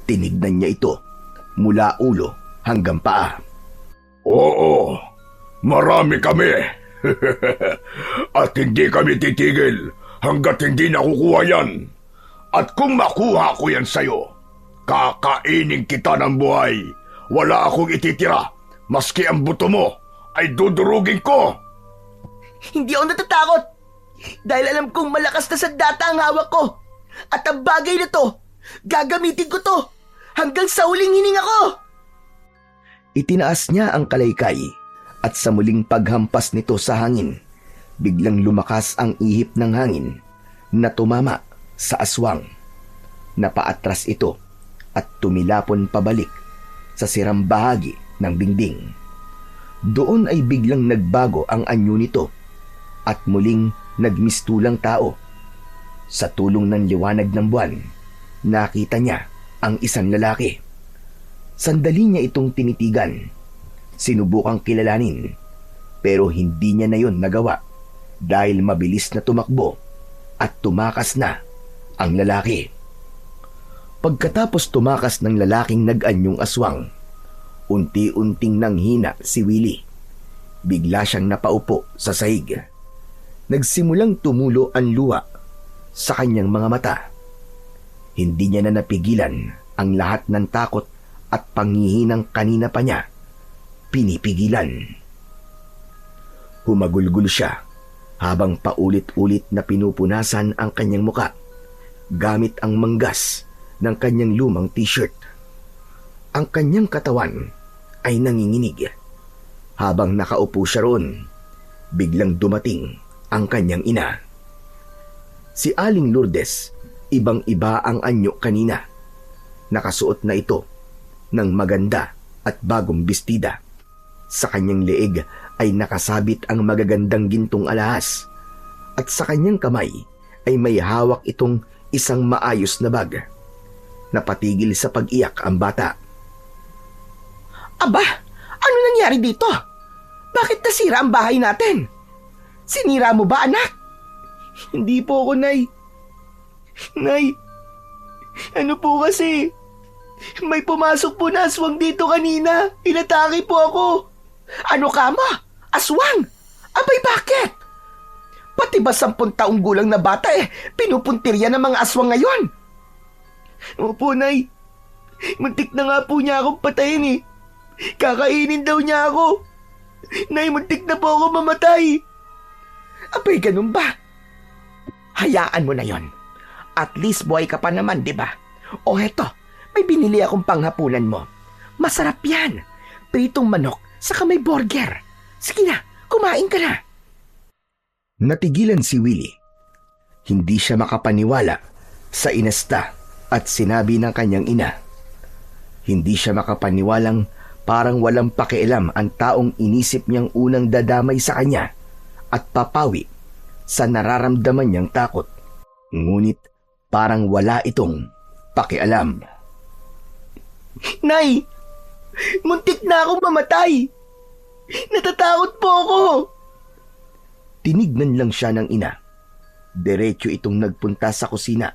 Tinignan niya ito mula ulo hanggang paa. Oo, marami kami. At hindi kami titigil hanggat hindi nakukuha yan. At kung makuha ko yan sa'yo, kakainin kita ng buhay. Wala akong ititira, maski ang buto mo ay dudurugin ko. Hindi ako natatakot dahil alam kong malakas na sandata ang hawak ko. At ang bagay na to, gagamitin ko to hanggang sa huling hininga ko. Itinaas niya ang kalaykay at sa muling paghampas nito sa hangin, biglang lumakas ang ihip ng hangin na tumama sa aswang. Napaatras ito at tumilapon pabalik sa sirang bahagi ng dingding. Doon ay biglang nagbago ang anyo nito at muling nagmistulang tao. Sa tulong ng liwanag ng buwan, nakita niya ang isang lalaki. Sandali niya itong tinitigan. Sinubukang kilalanin, pero hindi niya na yon nagawa dahil mabilis na tumakbo at tumakas na ang lalaki. Pagkatapos tumakas ng lalaking nag-anyong aswang, unti-unting nanghina si Willie. Bigla siyang napaupo sa sahig. Nagsimulang tumulo ang luha sa kanyang mga mata. Hindi niya na napigilan ang lahat ng takot at panghihinang kanina pa niya pinipigilan. Humagulgul siya habang paulit-ulit na pinupunasan ang kanyang muka gamit ang manggas ng kanyang lumang t-shirt. Ang kanyang katawan ay nanginginig. Habang nakaupo siya roon, biglang dumating ang kanyang ina. Si Aling Lourdes, ibang-iba ang anyo kanina. Nakasuot na ito ng maganda at bagong bestida. Sa kanyang leeg ay nakasabit ang magagandang gintong alahas at sa kanyang kamay ay may hawak itong isang maayos na bag. Napatigil sa pag-iyak ang bata. Aba, ano nangyari dito? Bakit nasira ang bahay natin? Sinira mo ba, anak? Hindi po ako, Nay. Nay, ano po kasi? May pumasok po na aswang dito kanina. Inatake po ako. Ano ka mo? Aswang? Abay, bakit? Pati ba 10 taong gulang na bata pinupuntirya ng mga aswang ngayon? Opo, Nay. Muntik na nga po niya akong patayin. Kakainin daw niya ako. Nay, muntik na po ako mamatay. Abay, ganun ba? Hayaan mo na yon. At least buhay ka pa naman, di ba? O heto, may binili akong panghapunan mo. Masarap yan. Pritong manok, saka may burger. Sige na, kumain ka na. Natigilan si Willie. Hindi siya makapaniwala sa inasta at sinabi ng kanyang ina. Hindi siya makapaniwalang parang walang pakialam ang taong inisip niyang unang dadamay sa kanya at papawi sa nararamdaman niyang takot. Ngunit parang wala itong pakialam. Nay, muntik na akong mamatay. Natatakot po ako. Tinignan lang siya ng ina. Diretso itong nagpunta sa kusina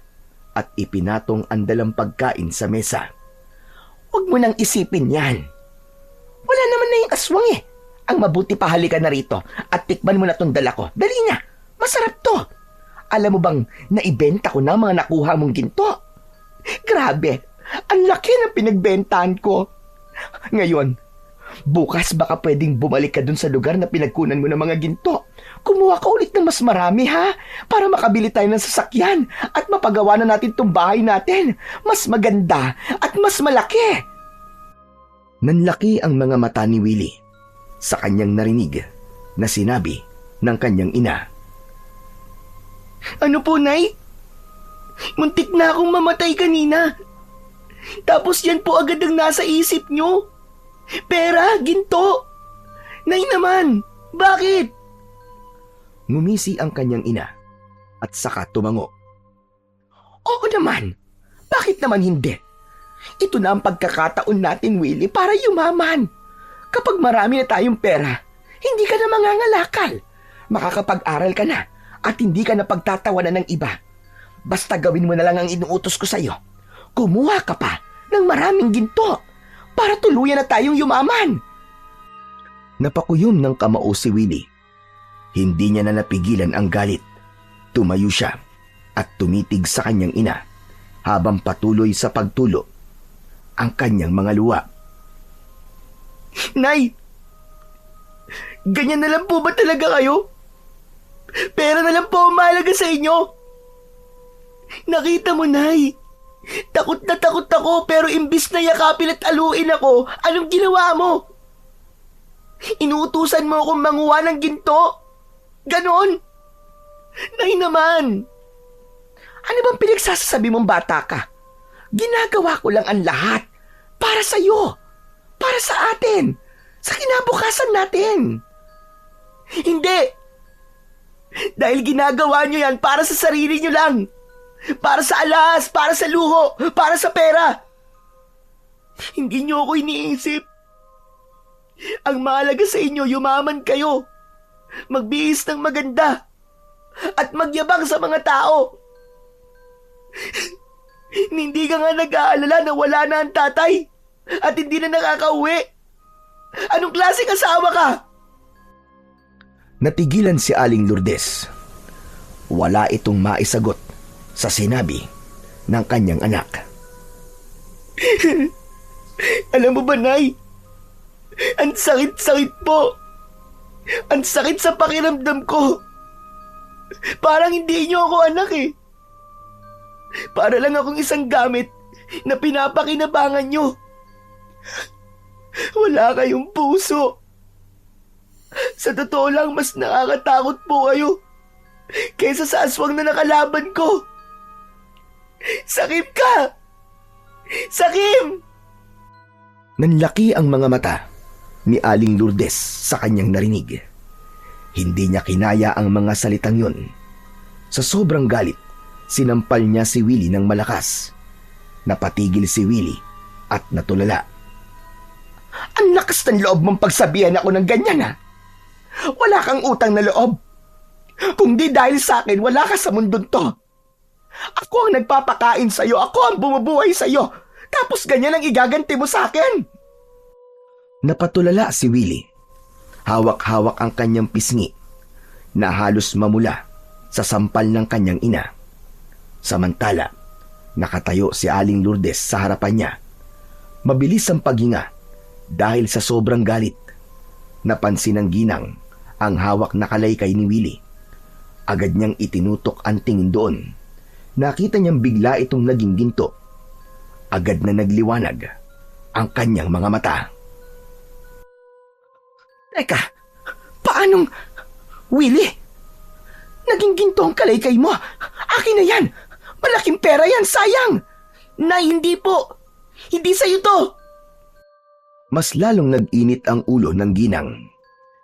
at ipinatong ang dalang pagkain sa mesa. Huwag mo nang isipin yan. Wala naman na yung aswang Ang mabuti pa halika na rito at tikman mo na tong dala ko. Dali na, masarap to. Alam mo bang naibenta ko na ang mga nakuha mong ginto? Grabe, ang laki ng pinagbentahan ko. Ngayon, bukas baka pwedeng bumalik ka dun sa lugar na pinagkunan mo ng mga ginto. Kumuha ka ulit ng mas marami ha, para makabili tayo ng sasakyan at mapagawa na natin tong bahay natin. Mas maganda at mas malaki. Nanlaki ang mga mata ni Willie sa kanyang narinig na sinabi ng kanyang ina. Ano po, Nay? Muntik na akong mamatay kanina. Tapos yan po agad ang nasa isip nyo. Pera, ginto. Nay naman, bakit? Ngumisi ang kanyang ina at saka tumango. Oo naman, bakit naman hindi? Ito na ang pagkakataon natin, Willie, para yumaman. Kapag marami na tayong pera, hindi ka na mangangalakal. Makakapag-aral ka na at hindi ka na pagtatawanan ng iba. Basta gawin mo na lang ang inuutos ko sa'yo. Kumuha ka pa ng maraming ginto para tuluyan na tayong yumaman. Napakuyom ng kamao si Willie. Hindi niya na napigilan ang galit. Tumayo siya at tumitig sa kanyang ina habang patuloy sa pagtulo ang kanyang mga luha. Nay, ganyan na lang po ba talaga kayo? Pera na lang po ang mahalaga sa inyo. Nakita mo, Nay. Takot na takot ako pero imbis na yakapin at aluin ako, anong ginawa mo? Inuutusan mo akong manguha ng ginto? Ganon? Nay naman. Ano bang pinagsasasabi mong bata ka? Ginagawa ko lang ang lahat para sa'yo. Para sa atin. Sa kinabukasan natin. Hindi. Dahil ginagawa nyo yan para sa sarili nyo lang. Para sa alas, para sa luho, para sa pera. Hindi nyo ako iniisip. Ang mahalaga sa inyo, yumaman kayo. Magbihis ng maganda. At magyabang sa mga tao. Hindi ka nga nag-aalala na wala na ang tatay. At hindi na nakakauwi. Anong klaseng asawa ka? Natigilan si Aling Lourdes. Wala itong maisagot sa sinabi ng kanyang anak. Alam mo ba, Nay? Ang sakit-sakit po. Ang sakit sa pakiramdam ko. Parang hindi niyo ako anak eh. Para lang akong isang gamit na pinapakinabangan niyo. Wala kayong puso. Sa totoo lang, mas nakakatakot po kayo kaysa sa aswang na nakalaban ko. Sakim ka! Sakim! Nanlaki ang mga mata ni Aling Lourdes sa kanyang narinig. Hindi niya kinaya ang mga salitang yun. Sa sobrang galit, sinampal niya si Willie ng malakas. Napatigil si Willie at natulala. Ang lakas ng loob mong pagsabihan ako ng ganyan ha. Wala kang utang na loob. Kung di dahil sa akin, wala ka sa mundong to. Ako ang nagpapakain sa'yo, ako ang bumubuhay sa'yo. Tapos ganyan ang igaganti mo sa akin. Napatulala si Willie. Hawak-hawak ang kanyang pisngi na halos mamula sa sampal ng kanyang ina. Samantala, nakatayo si Aling Lourdes sa harapan niya. Mabilis ang paghinga dahil sa sobrang galit. Napansin ng ginang ang hawak na kalaykay ni Willie. Agad niyang itinutok ang tingin doon. Nakita niyang bigla itong naging ginto. Agad na nagliwanag ang kanyang mga mata. Teka, paanong... Willie, naging ginto ang kalaykay mo. Akin na yan. Malaking pera yan, sayang. Nay, hindi po. Hindi sa'yo to. Mas lalong nag-init ang ulo ng ginang.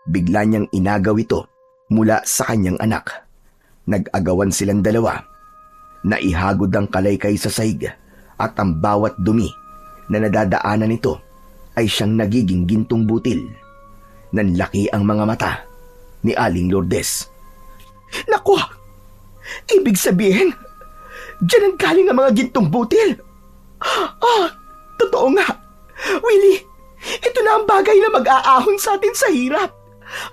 Bigla niyang inagaw ito mula sa kanyang anak. Nag-agawan silang dalawa. Naihagod ang kalaykay sa sahig at ang bawat dumi na nadadaanan nito ay siyang nagiging gintong butil. Nanlaki ang mga mata ni Aling Lourdes. Naku! Ibig sabihin, diyan ang galing ang mga gintong butil. Ah, totoo nga. Willie, ito na ang bagay bagay na mag-aahon sa atin sa hirap.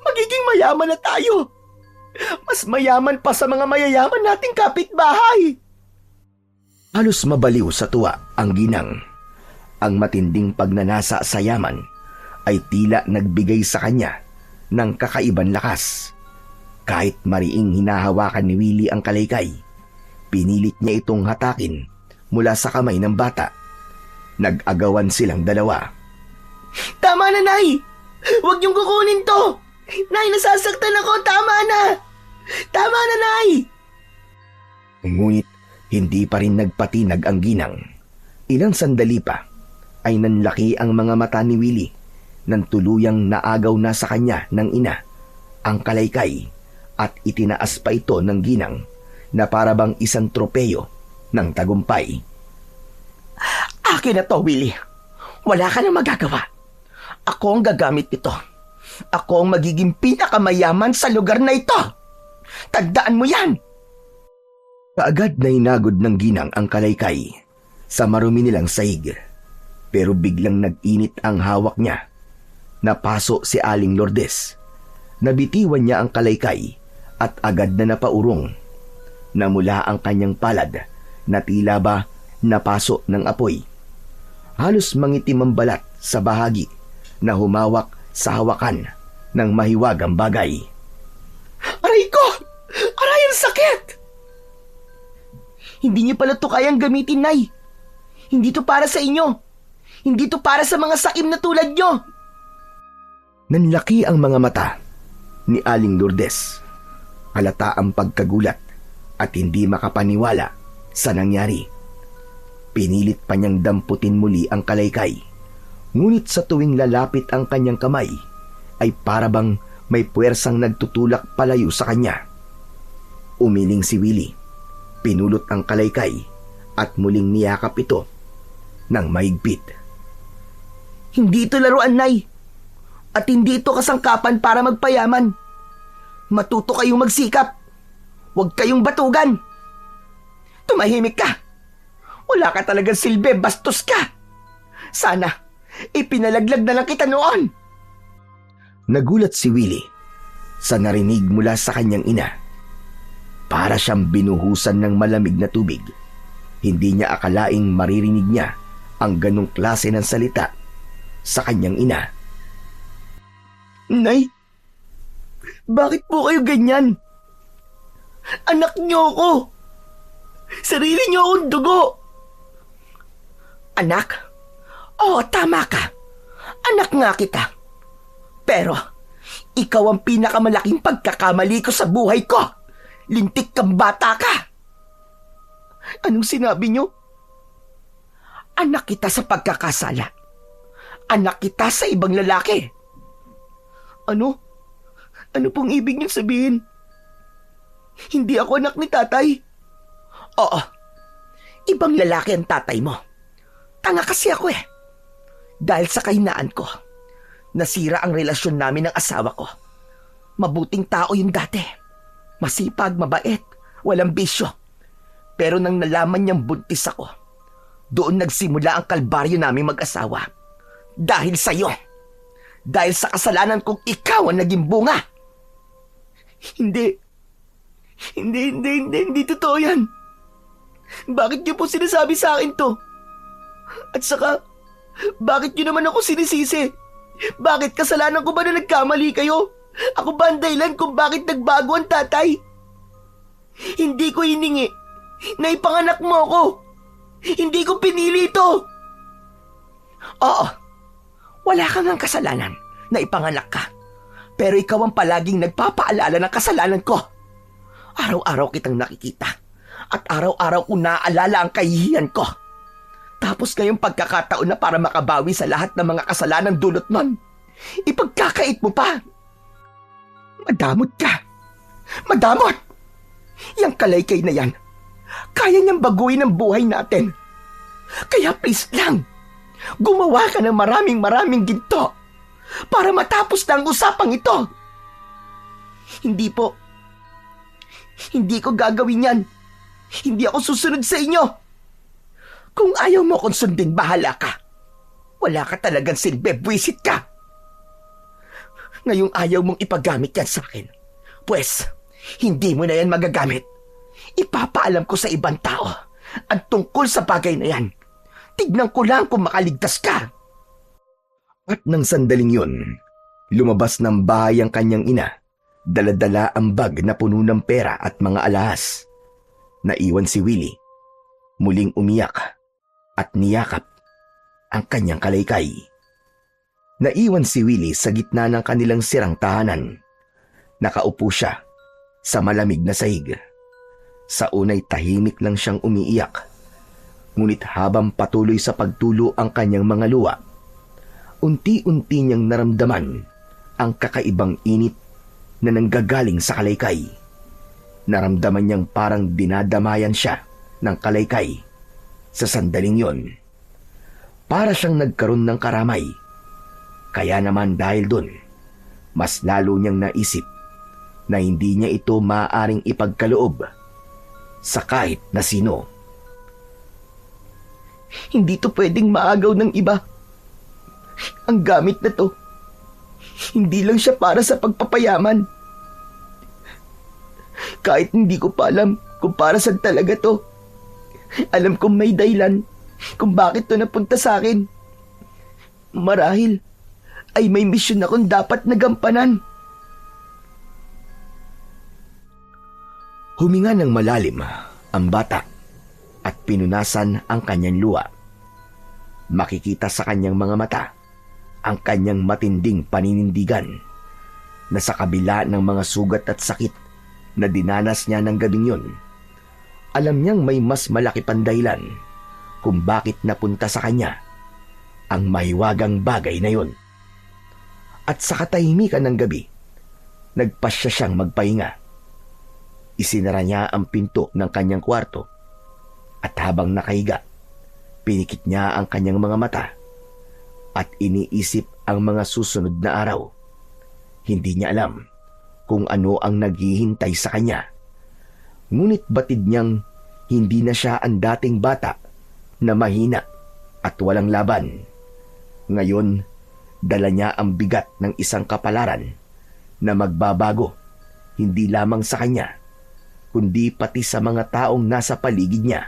Magiging mayaman na tayo. Mas mayaman pa sa mga mayayaman nating kapitbahay. Halos mabaliw sa tuwa ang ginang. Ang matinding pagnanasa sa yaman ay tila nagbigay sa kanya ng kakaibang lakas. Kahit mariing hinahawakan ni Willie ang kalaykay, pinilit niya itong hatakin mula sa kamay ng bata. Nag-agawan silang dalawa. Tama na, Nay! Huwag niyong kukunin to! Nay, nasasaktan ako! Tama na! Tama na, Nay! Ngunit hindi pa rin nagpatinag ang ginang. Ilang sandali pa ay nanlaki ang mga mata ni Willie nang tuluyang naagaw na sa kanya ng ina ang kalaykay at itinaas pa ito ng ginang na parabang isang tropeyo ng tagumpay. Akin na to, Willie. Wala ka na magagawa. Ako ang gagamit nito. Ako ang magiging pinakamayaman sa lugar na ito. Tagdaan mo yan! Kaagad na inagod ng ginang ang kalaykay sa marumi nilang sahig. Pero biglang nag-init ang hawak niya. Napaso si Aling Lourdes. Nabitiwan niya ang kalaykay at agad na napaurong. Namula ang kanyang palad na tila ba napaso ng apoy. Halos mangitim ang balat sa bahagi na humawak sa hawakan ng mahiwagang bagay. Aray ko! Aray, ang sakit! Hindi niyo pala to kayang gamitin, Nay. Hindi to para sa inyo. Hindi to para sa mga sakim na tulad nyo. Nanlaki ang mga mata ni Aling Lourdes. Halata ang pagkagulat at hindi makapaniwala sa nangyari. Pinilit pa niyang damputin muli ang kalaykay. Ngunit sa tuwing lalapit ang kanyang kamay, ay parabang may puwersang nagtutulak palayo sa kanya. Umiling si Willie. Pinulot ang kalaykay at muling niyakap ito ng mahigpit. Hindi ito laruan, Nay. At hindi ito kasangkapan para magpayaman. Matuto kayong magsikap. Huwag kayong batugan. Tumahimik ka. Wala ka talagang silbi, bastos ka. Sana, ipinalaglag na lang kita noon. Nagulat si Willie sa narinig mula sa kanyang ina. Para siyang binuhusan ng malamig na tubig. Hindi niya akalaing maririnig niya ang ganong klase ng salita sa kanyang ina. Nay, bakit po kayo ganyan? Anak niyo ako. Sarili niyo akong dugo. Anak? Oo, tama ka. Anak nga kita. Pero, ikaw ang pinakamalaking pagkakamali ko sa buhay ko. Lintik kang bata ka. Anong sinabi niyo? Anak kita sa pagkakasala. Anak kita sa ibang lalaki. Ano? Ano pong ibig niyong sabihin? Hindi ako anak ni tatay. Oo. Ibang lalaki ang tatay mo. Tanga kasi ako eh. Dahil sa kahinaan ko, nasira ang relasyon namin ng asawa ko. Mabuting tao yung dati. Masipag, mabait, walang bisyo. Pero nang nalaman niyang buntis ako, doon nagsimula ang kalbaryo naming mag-asawa. Dahil sa'yo. Dahil sa kasalanan kong ikaw ang naging bunga. Hindi totoo yan. Bakit niyo po sinasabi sa akin to? At saka, bakit niyo naman ako sinisisi? Bakit kasalanan ko ba na nagkamali kayo? Ako ba ang dahilan kung bakit nagbago ang tatay? Hindi ko hiningi na ipanganak mo ako. Hindi ko pinili ito. Oo, wala kang ang kasalanan na ipanganak ka. Pero ikaw ang palaging nagpapaalala ng kasalanan ko. Araw-araw kitang nakikita at araw-araw ko naaalala ang kahihiyan ko. Tapos ngayong pagkakataon na para makabawi sa lahat ng mga kasalanan dulot nun, ipagkakait mo pa. Madamot ka. Madamot! Yang kalaykay na yan, kaya niyang baguhin ang buhay natin. Kaya please lang, gumawa ka ng maraming ginto para matapos na ang usapang ito. Hindi po. Hindi ko gagawin yan. Hindi ako susunod sa inyo. Kung ayaw mo akong sundin, bahala ka. Wala ka talagang silbi, buwisit ka. Ngayong ayaw mong ipagamit yan sa akin. Pwes, hindi mo na yan magagamit. Ipapaalam ko sa ibang tao ang tungkol sa bagay na yan. Tignan ko lang kung makaligtas ka. At nang sandaling yun, lumabas ng bahay ang kanyang ina. Dala-dala ang bag na puno ng pera at mga alahas. Naiwan si Willie. Muling umiyak at niyakap ang kanyang kalaykay. Naiwan si Willie sa gitna ng kanilang sirang tahanan. Nakaupo siya sa malamig na sahig. Sa unay tahimik lang siyang umiiyak. Ngunit habang patuloy sa pagtulo ang kanyang mga luha, unti-unti niyang naramdaman ang kakaibang init na nanggagaling sa kalaykay. Naramdaman niyang parang dinadamayan siya ng kalaykay sa sandaling yon. Para siyang nagkaroon ng karamay. Kaya naman dahil dun, mas lalo niyang naisip na hindi niya ito maaaring ipagkaloob sa kahit na sino. Hindi to pwedeng maagaw ng iba. Ang gamit na to, hindi lang siya para sa pagpapayaman. Kahit hindi ko pa alam kung para saan talaga to. Alam kong may dahilan kung bakit to napunta sa akin. Marahil ay may misyon akong dapat nagampanan. Huminga ng malalim ang bata at pinunasan ang kanyang luha. Makikita sa kanyang mga mata ang kanyang matinding paninindigan na sa kabila ng mga sugat at sakit na dinanas niya ng gabing yun, alam niyang may mas malaki pang dahilan kung bakit napunta sa kanya ang mahiwagang bagay na yun. At sa katahimikan ng gabi, nagpasya siyang magpahinga. Isinara niya ang pinto ng kanyang kwarto at habang nakahiga, pinikit niya ang kanyang mga mata at iniisip ang mga susunod na araw. Hindi niya alam kung ano ang naghihintay sa kanya. Ngunit batid niyang hindi na siya ang dating bata na mahina at walang laban. Ngayon, dala niya ang bigat ng isang kapalaran na magbabago hindi lamang sa kanya, kundi pati sa mga taong nasa paligid niya.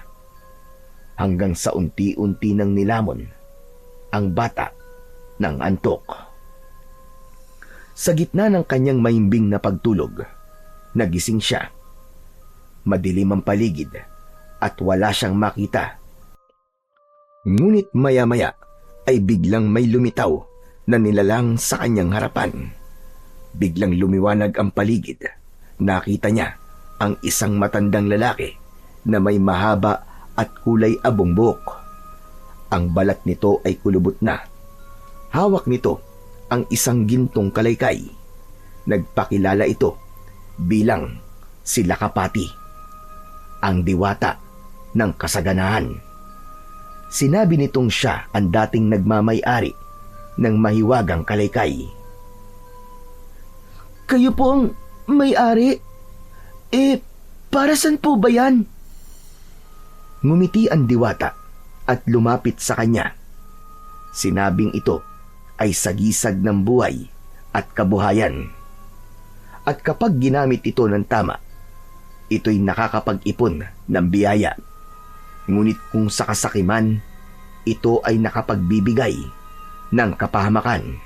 Hanggang sa unti-unti nang nilamon ang bata ng antok. Sa gitna ng kanyang mahimbing na pagtulog, nagising siya. Madilim ang paligid at wala siyang makita. Ngunit maya-maya ay biglang may lumitaw na nilalang sa kanyang harapan. Biglang lumiwanag ang paligid. Nakita niya ang isang matandang lalaki na may mahaba at kulay abong buhok. Ang balat nito ay kulubot na. Hawak nito ang isang gintong kalaykay. Nagpakilala ito bilang si Lakapati, ang diwata ng kasaganahan. Sinabi nitong siya ang dating nagmamay-ari ng mahiwagang kalaykay. Kayo po ang may-ari? Para saan po ba yan? Ngumiti ang diwata at lumapit sa kanya. Sinabing ito ay sagisag ng buhay at kabuhayan. At kapag ginamit ito ng tama, ito'y nakakapag-ipon ng biyaya. Ngunit kung sa kasakiman, ito ay nakapagbibigay ng kapahamakan.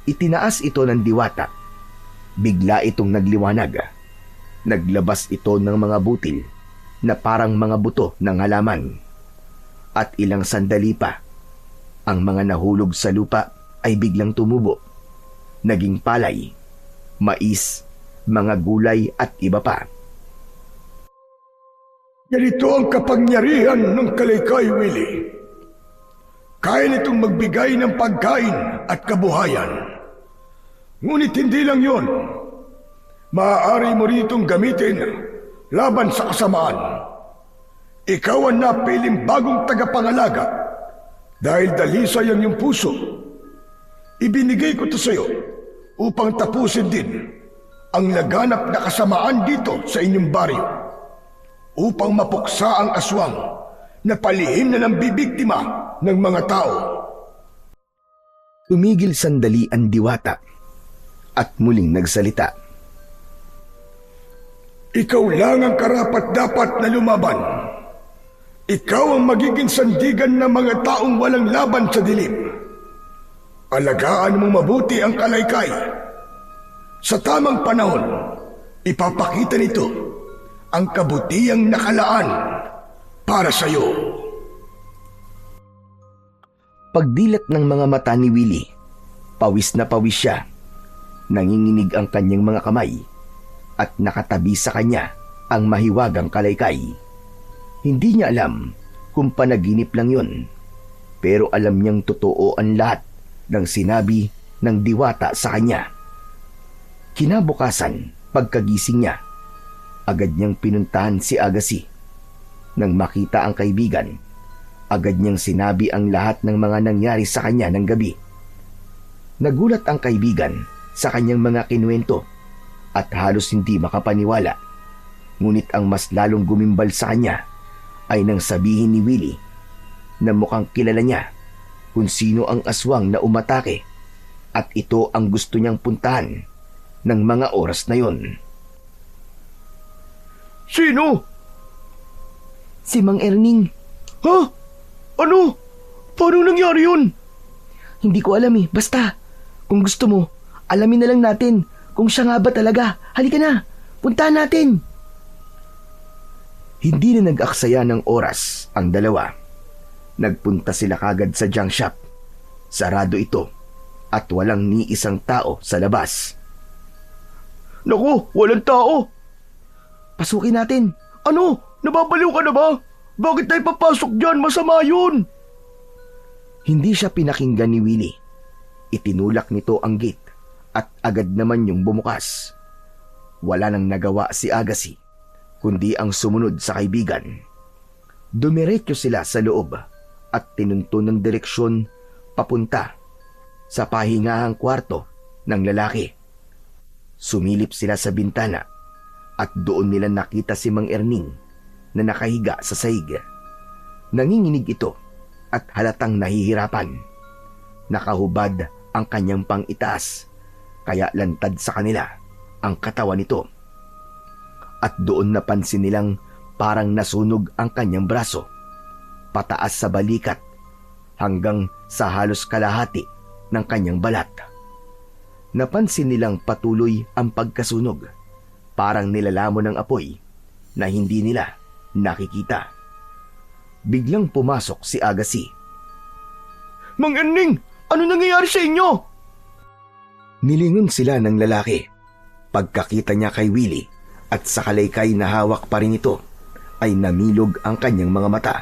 Itinaas ito ng diwata. Bigla itong nagliwanag. Naglabas ito ng mga butil na parang mga buto ng halaman. At ilang sandali pa, ang mga nahulog sa lupa ay biglang tumubo. Naging palay, mais, mga gulay at iba pa. Ganito ang kapangyarihan ng kalaykay, Willie. Kaya nitong magbigay ng pagkain at kabuhayan. Ngunit hindi lang yon. Maaari mo ritong gamitin laban sa kasamaan. Ikaw ang napiling bagong tagapangalaga dahil dalisay ang iyong puso. Ibinigay ko ito sa iyo upang tapusin din ang laganap na kasamaan dito sa inyong baryo, upang mapuksa ang aswang na palihim na ng bibiktima ng mga tao. Tumigil sandali ang diwata at muling nagsalita. Ikaw lang ang karapat-dapat na lumaban. Ikaw ang magiging sandigan ng mga taong walang laban sa dilim. Alagaan mo mabuti ang Kalaykay. Sa tamang panahon, ipapakita nito ang kabutihang nakalaan para sa iyo. Pagdilat ng mga mata ni Willie, pawis na pawis siya. Nanginginig ang kanyang mga kamay at nakatabi sa kanya ang mahiwagang Kalaykay. Hindi niya alam kung panaginip lang yun, pero alam niyang totoo ang lahat ng sinabi ng diwata sa kanya. Kinabukasan, pagkagising niya, agad niyang pinuntahan si Agassi. Nang makita ang kaibigan, agad niyang sinabi ang lahat ng mga nangyari sa kanya ng gabi. Nagulat ang kaibigan sa kanyang mga kinuwento at halos hindi makapaniwala. Ngunit ang mas lalong gumimbal sa kanya ay nang sabihin ni Willie na mukhang kilala niya kung sino ang aswang na umatake at ito ang gusto niyang puntahan ng mga oras na yon. Sino? Si Mang Erning. Ha? Ano? Paano nangyari yun? Hindi ko alam eh. Basta, kung gusto mo, alamin na lang natin kung siya nga ba talaga. Halika na, puntahan natin. Hindi na nag-aksaya ng oras ang dalawa. Nagpunta sila kagad sa junk shop. Sarado ito at walang ni isang tao sa labas. Naku, walang tao. Pasukin natin. Ano? Nababaliw ka na ba? Bakit tayo papasok dyan? Masama yun. Hindi siya pinakinggan ni Willie. Itinulak nito ang gate at agad naman yung bumukas. Wala nang nagawa si Agassi, kundi ang sumunod sa kaibigan. Dumiretso sila sa loob at tinunto ng direksyon papunta sa pahingahang kwarto ng lalaki. Sumilip sila sa bintana at doon nila nakita si Mang Erning na nakahiga sa sahig. Nanginginig ito at halatang nahihirapan. Nakahubad ang kanyang pang-itaas, kaya lantad sa kanila ang katawan nito. At doon napansin nilang parang nasunog ang kanyang braso, pataas sa balikat hanggang sa halos kalahati ng kanyang balat. Napansin nilang patuloy ang pagkasunog, parang nilalamon ng apoy na hindi nila nakikita. Biglang pumasok si Agassi. Mang Erning, ano nangyayari sa inyo? Nilingon sila ng lalaki. Pagkakita niya kay Willie at sa Kalaykay na hawak pa rin ito, ay namilog ang kanyang mga mata.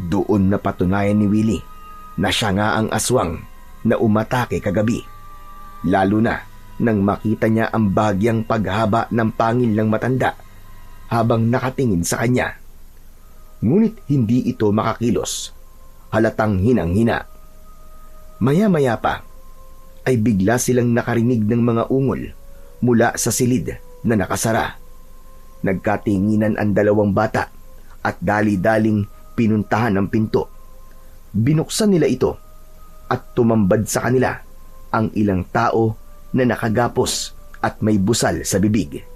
Doon napatunayan ni Willie na siya nga ang aswang na umatake kagabi. Lalo na nang makita niya ang bahagyang paghaba ng pangil ng matanda habang nakatingin sa kanya. Ngunit hindi ito makakilos. Halatang hinang-hina. Maya-maya pa ay bigla silang nakarinig ng mga ungol mula sa silid na nakasara. Nagkatinginan ang dalawang bata at dali-daling pinuntahan ang pinto. Binuksan nila ito at tumambad sa kanila ang ilang tao na nakagapos at may busal sa bibig.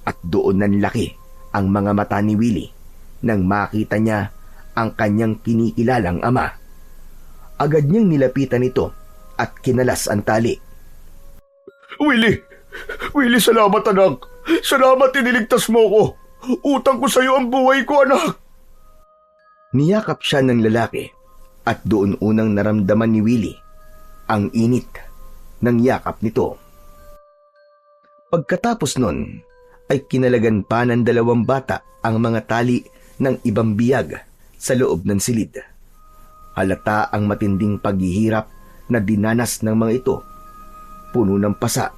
At doon nanlaki ang mga mata ni Willie nang makita niya ang kanyang kinikilalang ama. Agad niyang nilapitan ito at kinalas ang tali. Willie! Willie, salamat anak! Salamat iniligtas mo ko! Utang ko sa iyo ang buhay ko, anak! Niyakap siya ng lalaki at doon unang naramdaman ni Willie ang init ng yakap nito. Pagkatapos nun ay kinalagan pa ng dalawang bata ang mga tali ng ibang biyag sa loob ng silid. Halata ang matinding paghihirap na dinanas ng mga ito. Puno ng pasa,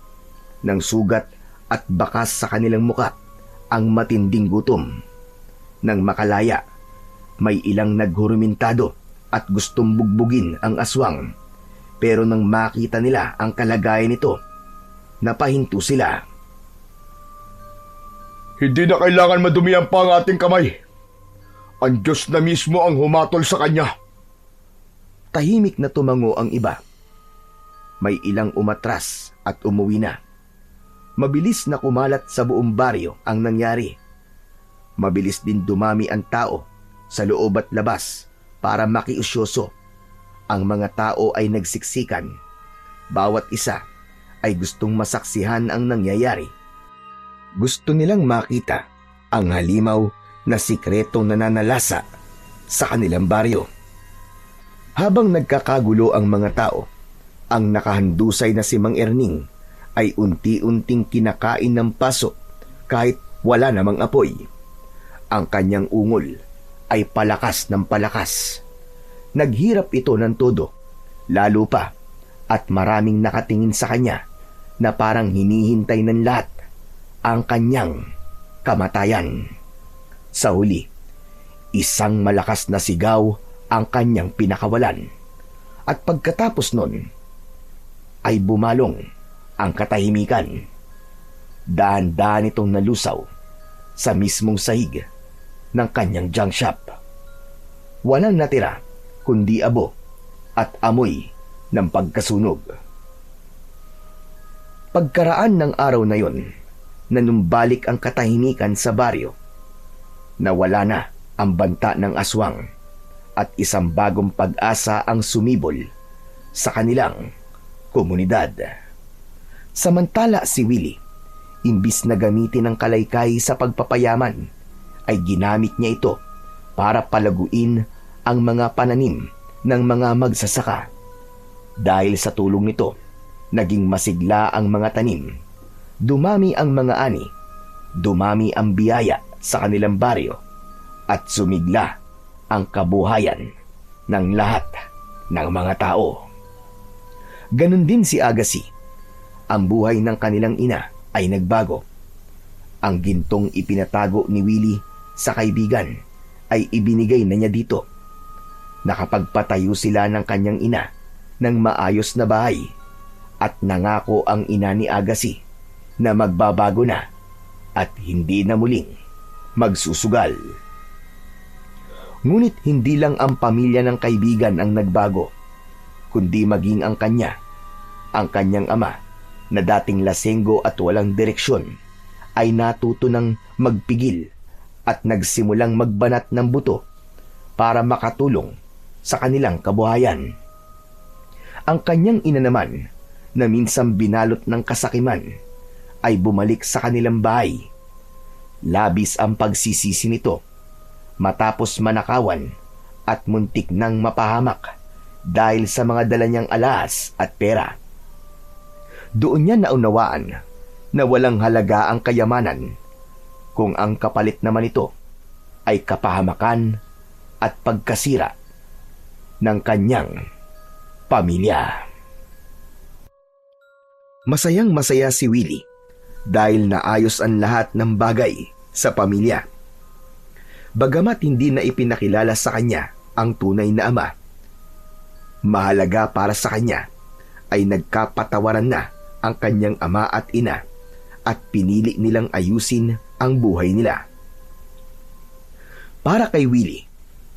ng sugat at bakas sa kanilang muka ang matinding gutom. Nang makalaya, may ilang naghurumintado at gustong bugbugin ang aswang. Pero nang makita nila ang kalagayan nito, napahinto sila. Hindi na kailangan madumihan pa ang ating kamay. Ang Diyos na mismo ang humatol sa kanya. Tahimik na tumango ang iba. May ilang umatras at umuwi na. Mabilis na kumalat sa buong baryo ang nangyari. Mabilis din dumami ang tao sa loob at labas para makiusyoso. Ang mga tao ay nagsiksikan. Bawat isa ay gustong masaksihan ang nangyayari. Gusto nilang makita ang halimaw na sikretong nananalasa sa kanilang baryo. Habang nagkakagulo ang mga tao, ang nakahandusay na si Mang Erning ay unti-unting kinakain ng paso kahit wala namang apoy. Ang kanyang ungol ay palakas ng palakas. Naghirap ito ng todo, lalo pa at maraming nakatingin sa kanya na parang hinihintay ng lahat ang kanyang kamatayan. Sa huli, isang malakas na sigaw ang kanyang pinakawalan. At pagkatapos nun, ay bumalong ang katahimikan. Dahan-dahan itong nalusaw sa mismong sahig ng kanyang junk shop. Walang natira kundi abo at amoy ng pagkasunog. Pagkaraan ng araw na yon, nanumbalik ang katahimikan sa baryo. Nawala na ang banta ng aswang at isang bagong pag-asa ang sumibol sa kanilang komunidad. Samantala si Willie, imbis na gamitin ang kalaykay sa pagpapayaman, ay ginamit niya ito para palaguin ang mga pananim ng mga magsasaka. Dahil sa tulong nito, naging masigla ang mga tanim. Dumami ang mga ani, dumami ang biyaya sa kanilang baryo, at sumigla ang kabuhayan ng lahat ng mga tao. Ganon din si Agassi. Ang buhay ng kanilang ina ay nagbago. Ang gintong ipinatago ni Willie sa kaibigan ay ibinigay na niya dito. Nakapagpatayo sila ng kanyang ina ng maayos na bahay at nangako ang ina ni Agassi na magbabago na at hindi na muling magsusugal. Ngunit hindi lang ang pamilya ng kaibigan ang nagbago, kundi maging ang kanyang ama na dating lasenggo at walang direksyon ay natuto ng magpigil at nagsimulang magbanat ng buto para makatulong sa kanilang kabuhayan. Ang kanyang ina naman na minsang binalot ng kasakiman ay bumalik sa kanilang bahay. Labis ang pagsisisi nito matapos manakawan at muntik nang mapahamak dahil sa mga dala niyang alas at pera. Doon niya naunawaan na walang halaga ang kayamanan kung ang kapalit naman ito ay kapahamakan at pagkasira ng kanyang pamilya. Masayang masaya si Willie dahil naayos ang lahat ng bagay sa pamilya. Bagamat hindi na ipinakilala sa kanya ang tunay na ama, mahalaga para sa kanya ay nagkapatawaran na ang kanyang ama at ina at pinili nilang ayusin ang buhay nila. Para kay Willie,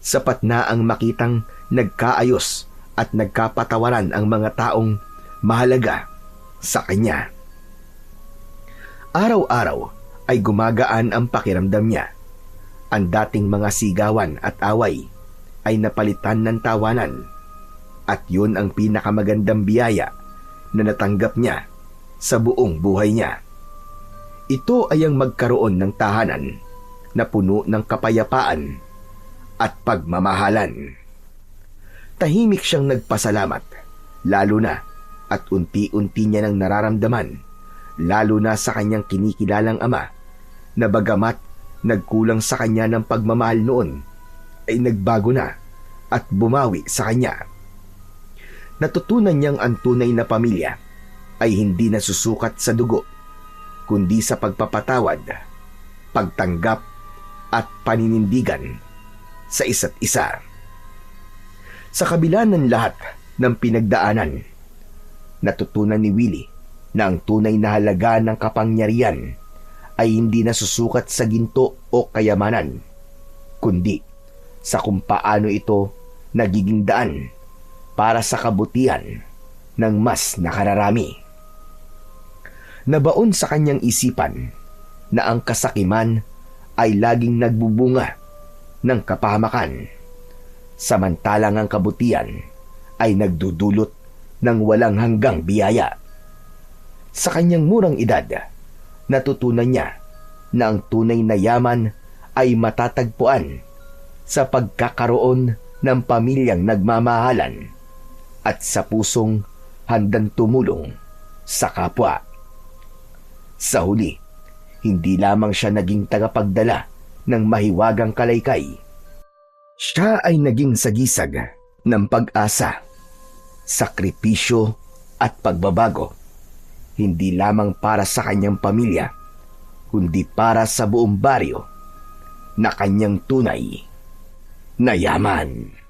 sapat na ang makitang nagkaayos at nagkapatawaran ang mga taong mahalaga sa kanya. Araw-araw ay gumagaan ang pakiramdam niya. Ang dating mga sigawan at away ay napalitan ng tawanan at yun ang pinakamagandang biyaya na natanggap niya sa buong buhay niya. Ito ay ang magkaroon ng tahanan na puno ng kapayapaan at pagmamahalan. Tahimik siyang nagpasalamat, lalo na at unti-unti niya nang nararamdaman, lalo na sa kanyang kinikilalang ama, na bagamat nagkulang sa kanya ng pagmamahal noon, ay nagbago na at bumawi sa kanya. Natutunan niyang ang tunay na pamilya ay hindi nasusukat sa dugo, kundi sa pagpapatawad, pagtanggap at paninindigan sa isa't isa. Sa kabila ng lahat ng pinagdaanan, natutunan ni Willie na ang tunay na halaga ng kapangyarihan ay hindi nasusukat sa ginto o kayamanan, kundi sa kung paano ito nagiging daan para sa kabutihan ng mas nakararami. Nabaon sa kanyang isipan na ang kasakiman ay laging nagbubunga ng kapahamakan, samantalang ang kabutihan ay nagdudulot ng walang hanggang biyaya. Sa kanyang murang edad, natutunan niya na ang tunay na yaman ay matatagpuan sa pagkakaroon ng pamilyang nagmamahalan at sa pusong handang tumulong sa kapwa. Sa huli, hindi lamang siya naging tagapagdala ng mahiwagang kalaykay. Siya ay naging sagisag ng pag-asa, sakripisyo at pagbabago, hindi lamang para sa kanyang pamilya, kundi para sa buong baryo na kanyang tunay na yaman.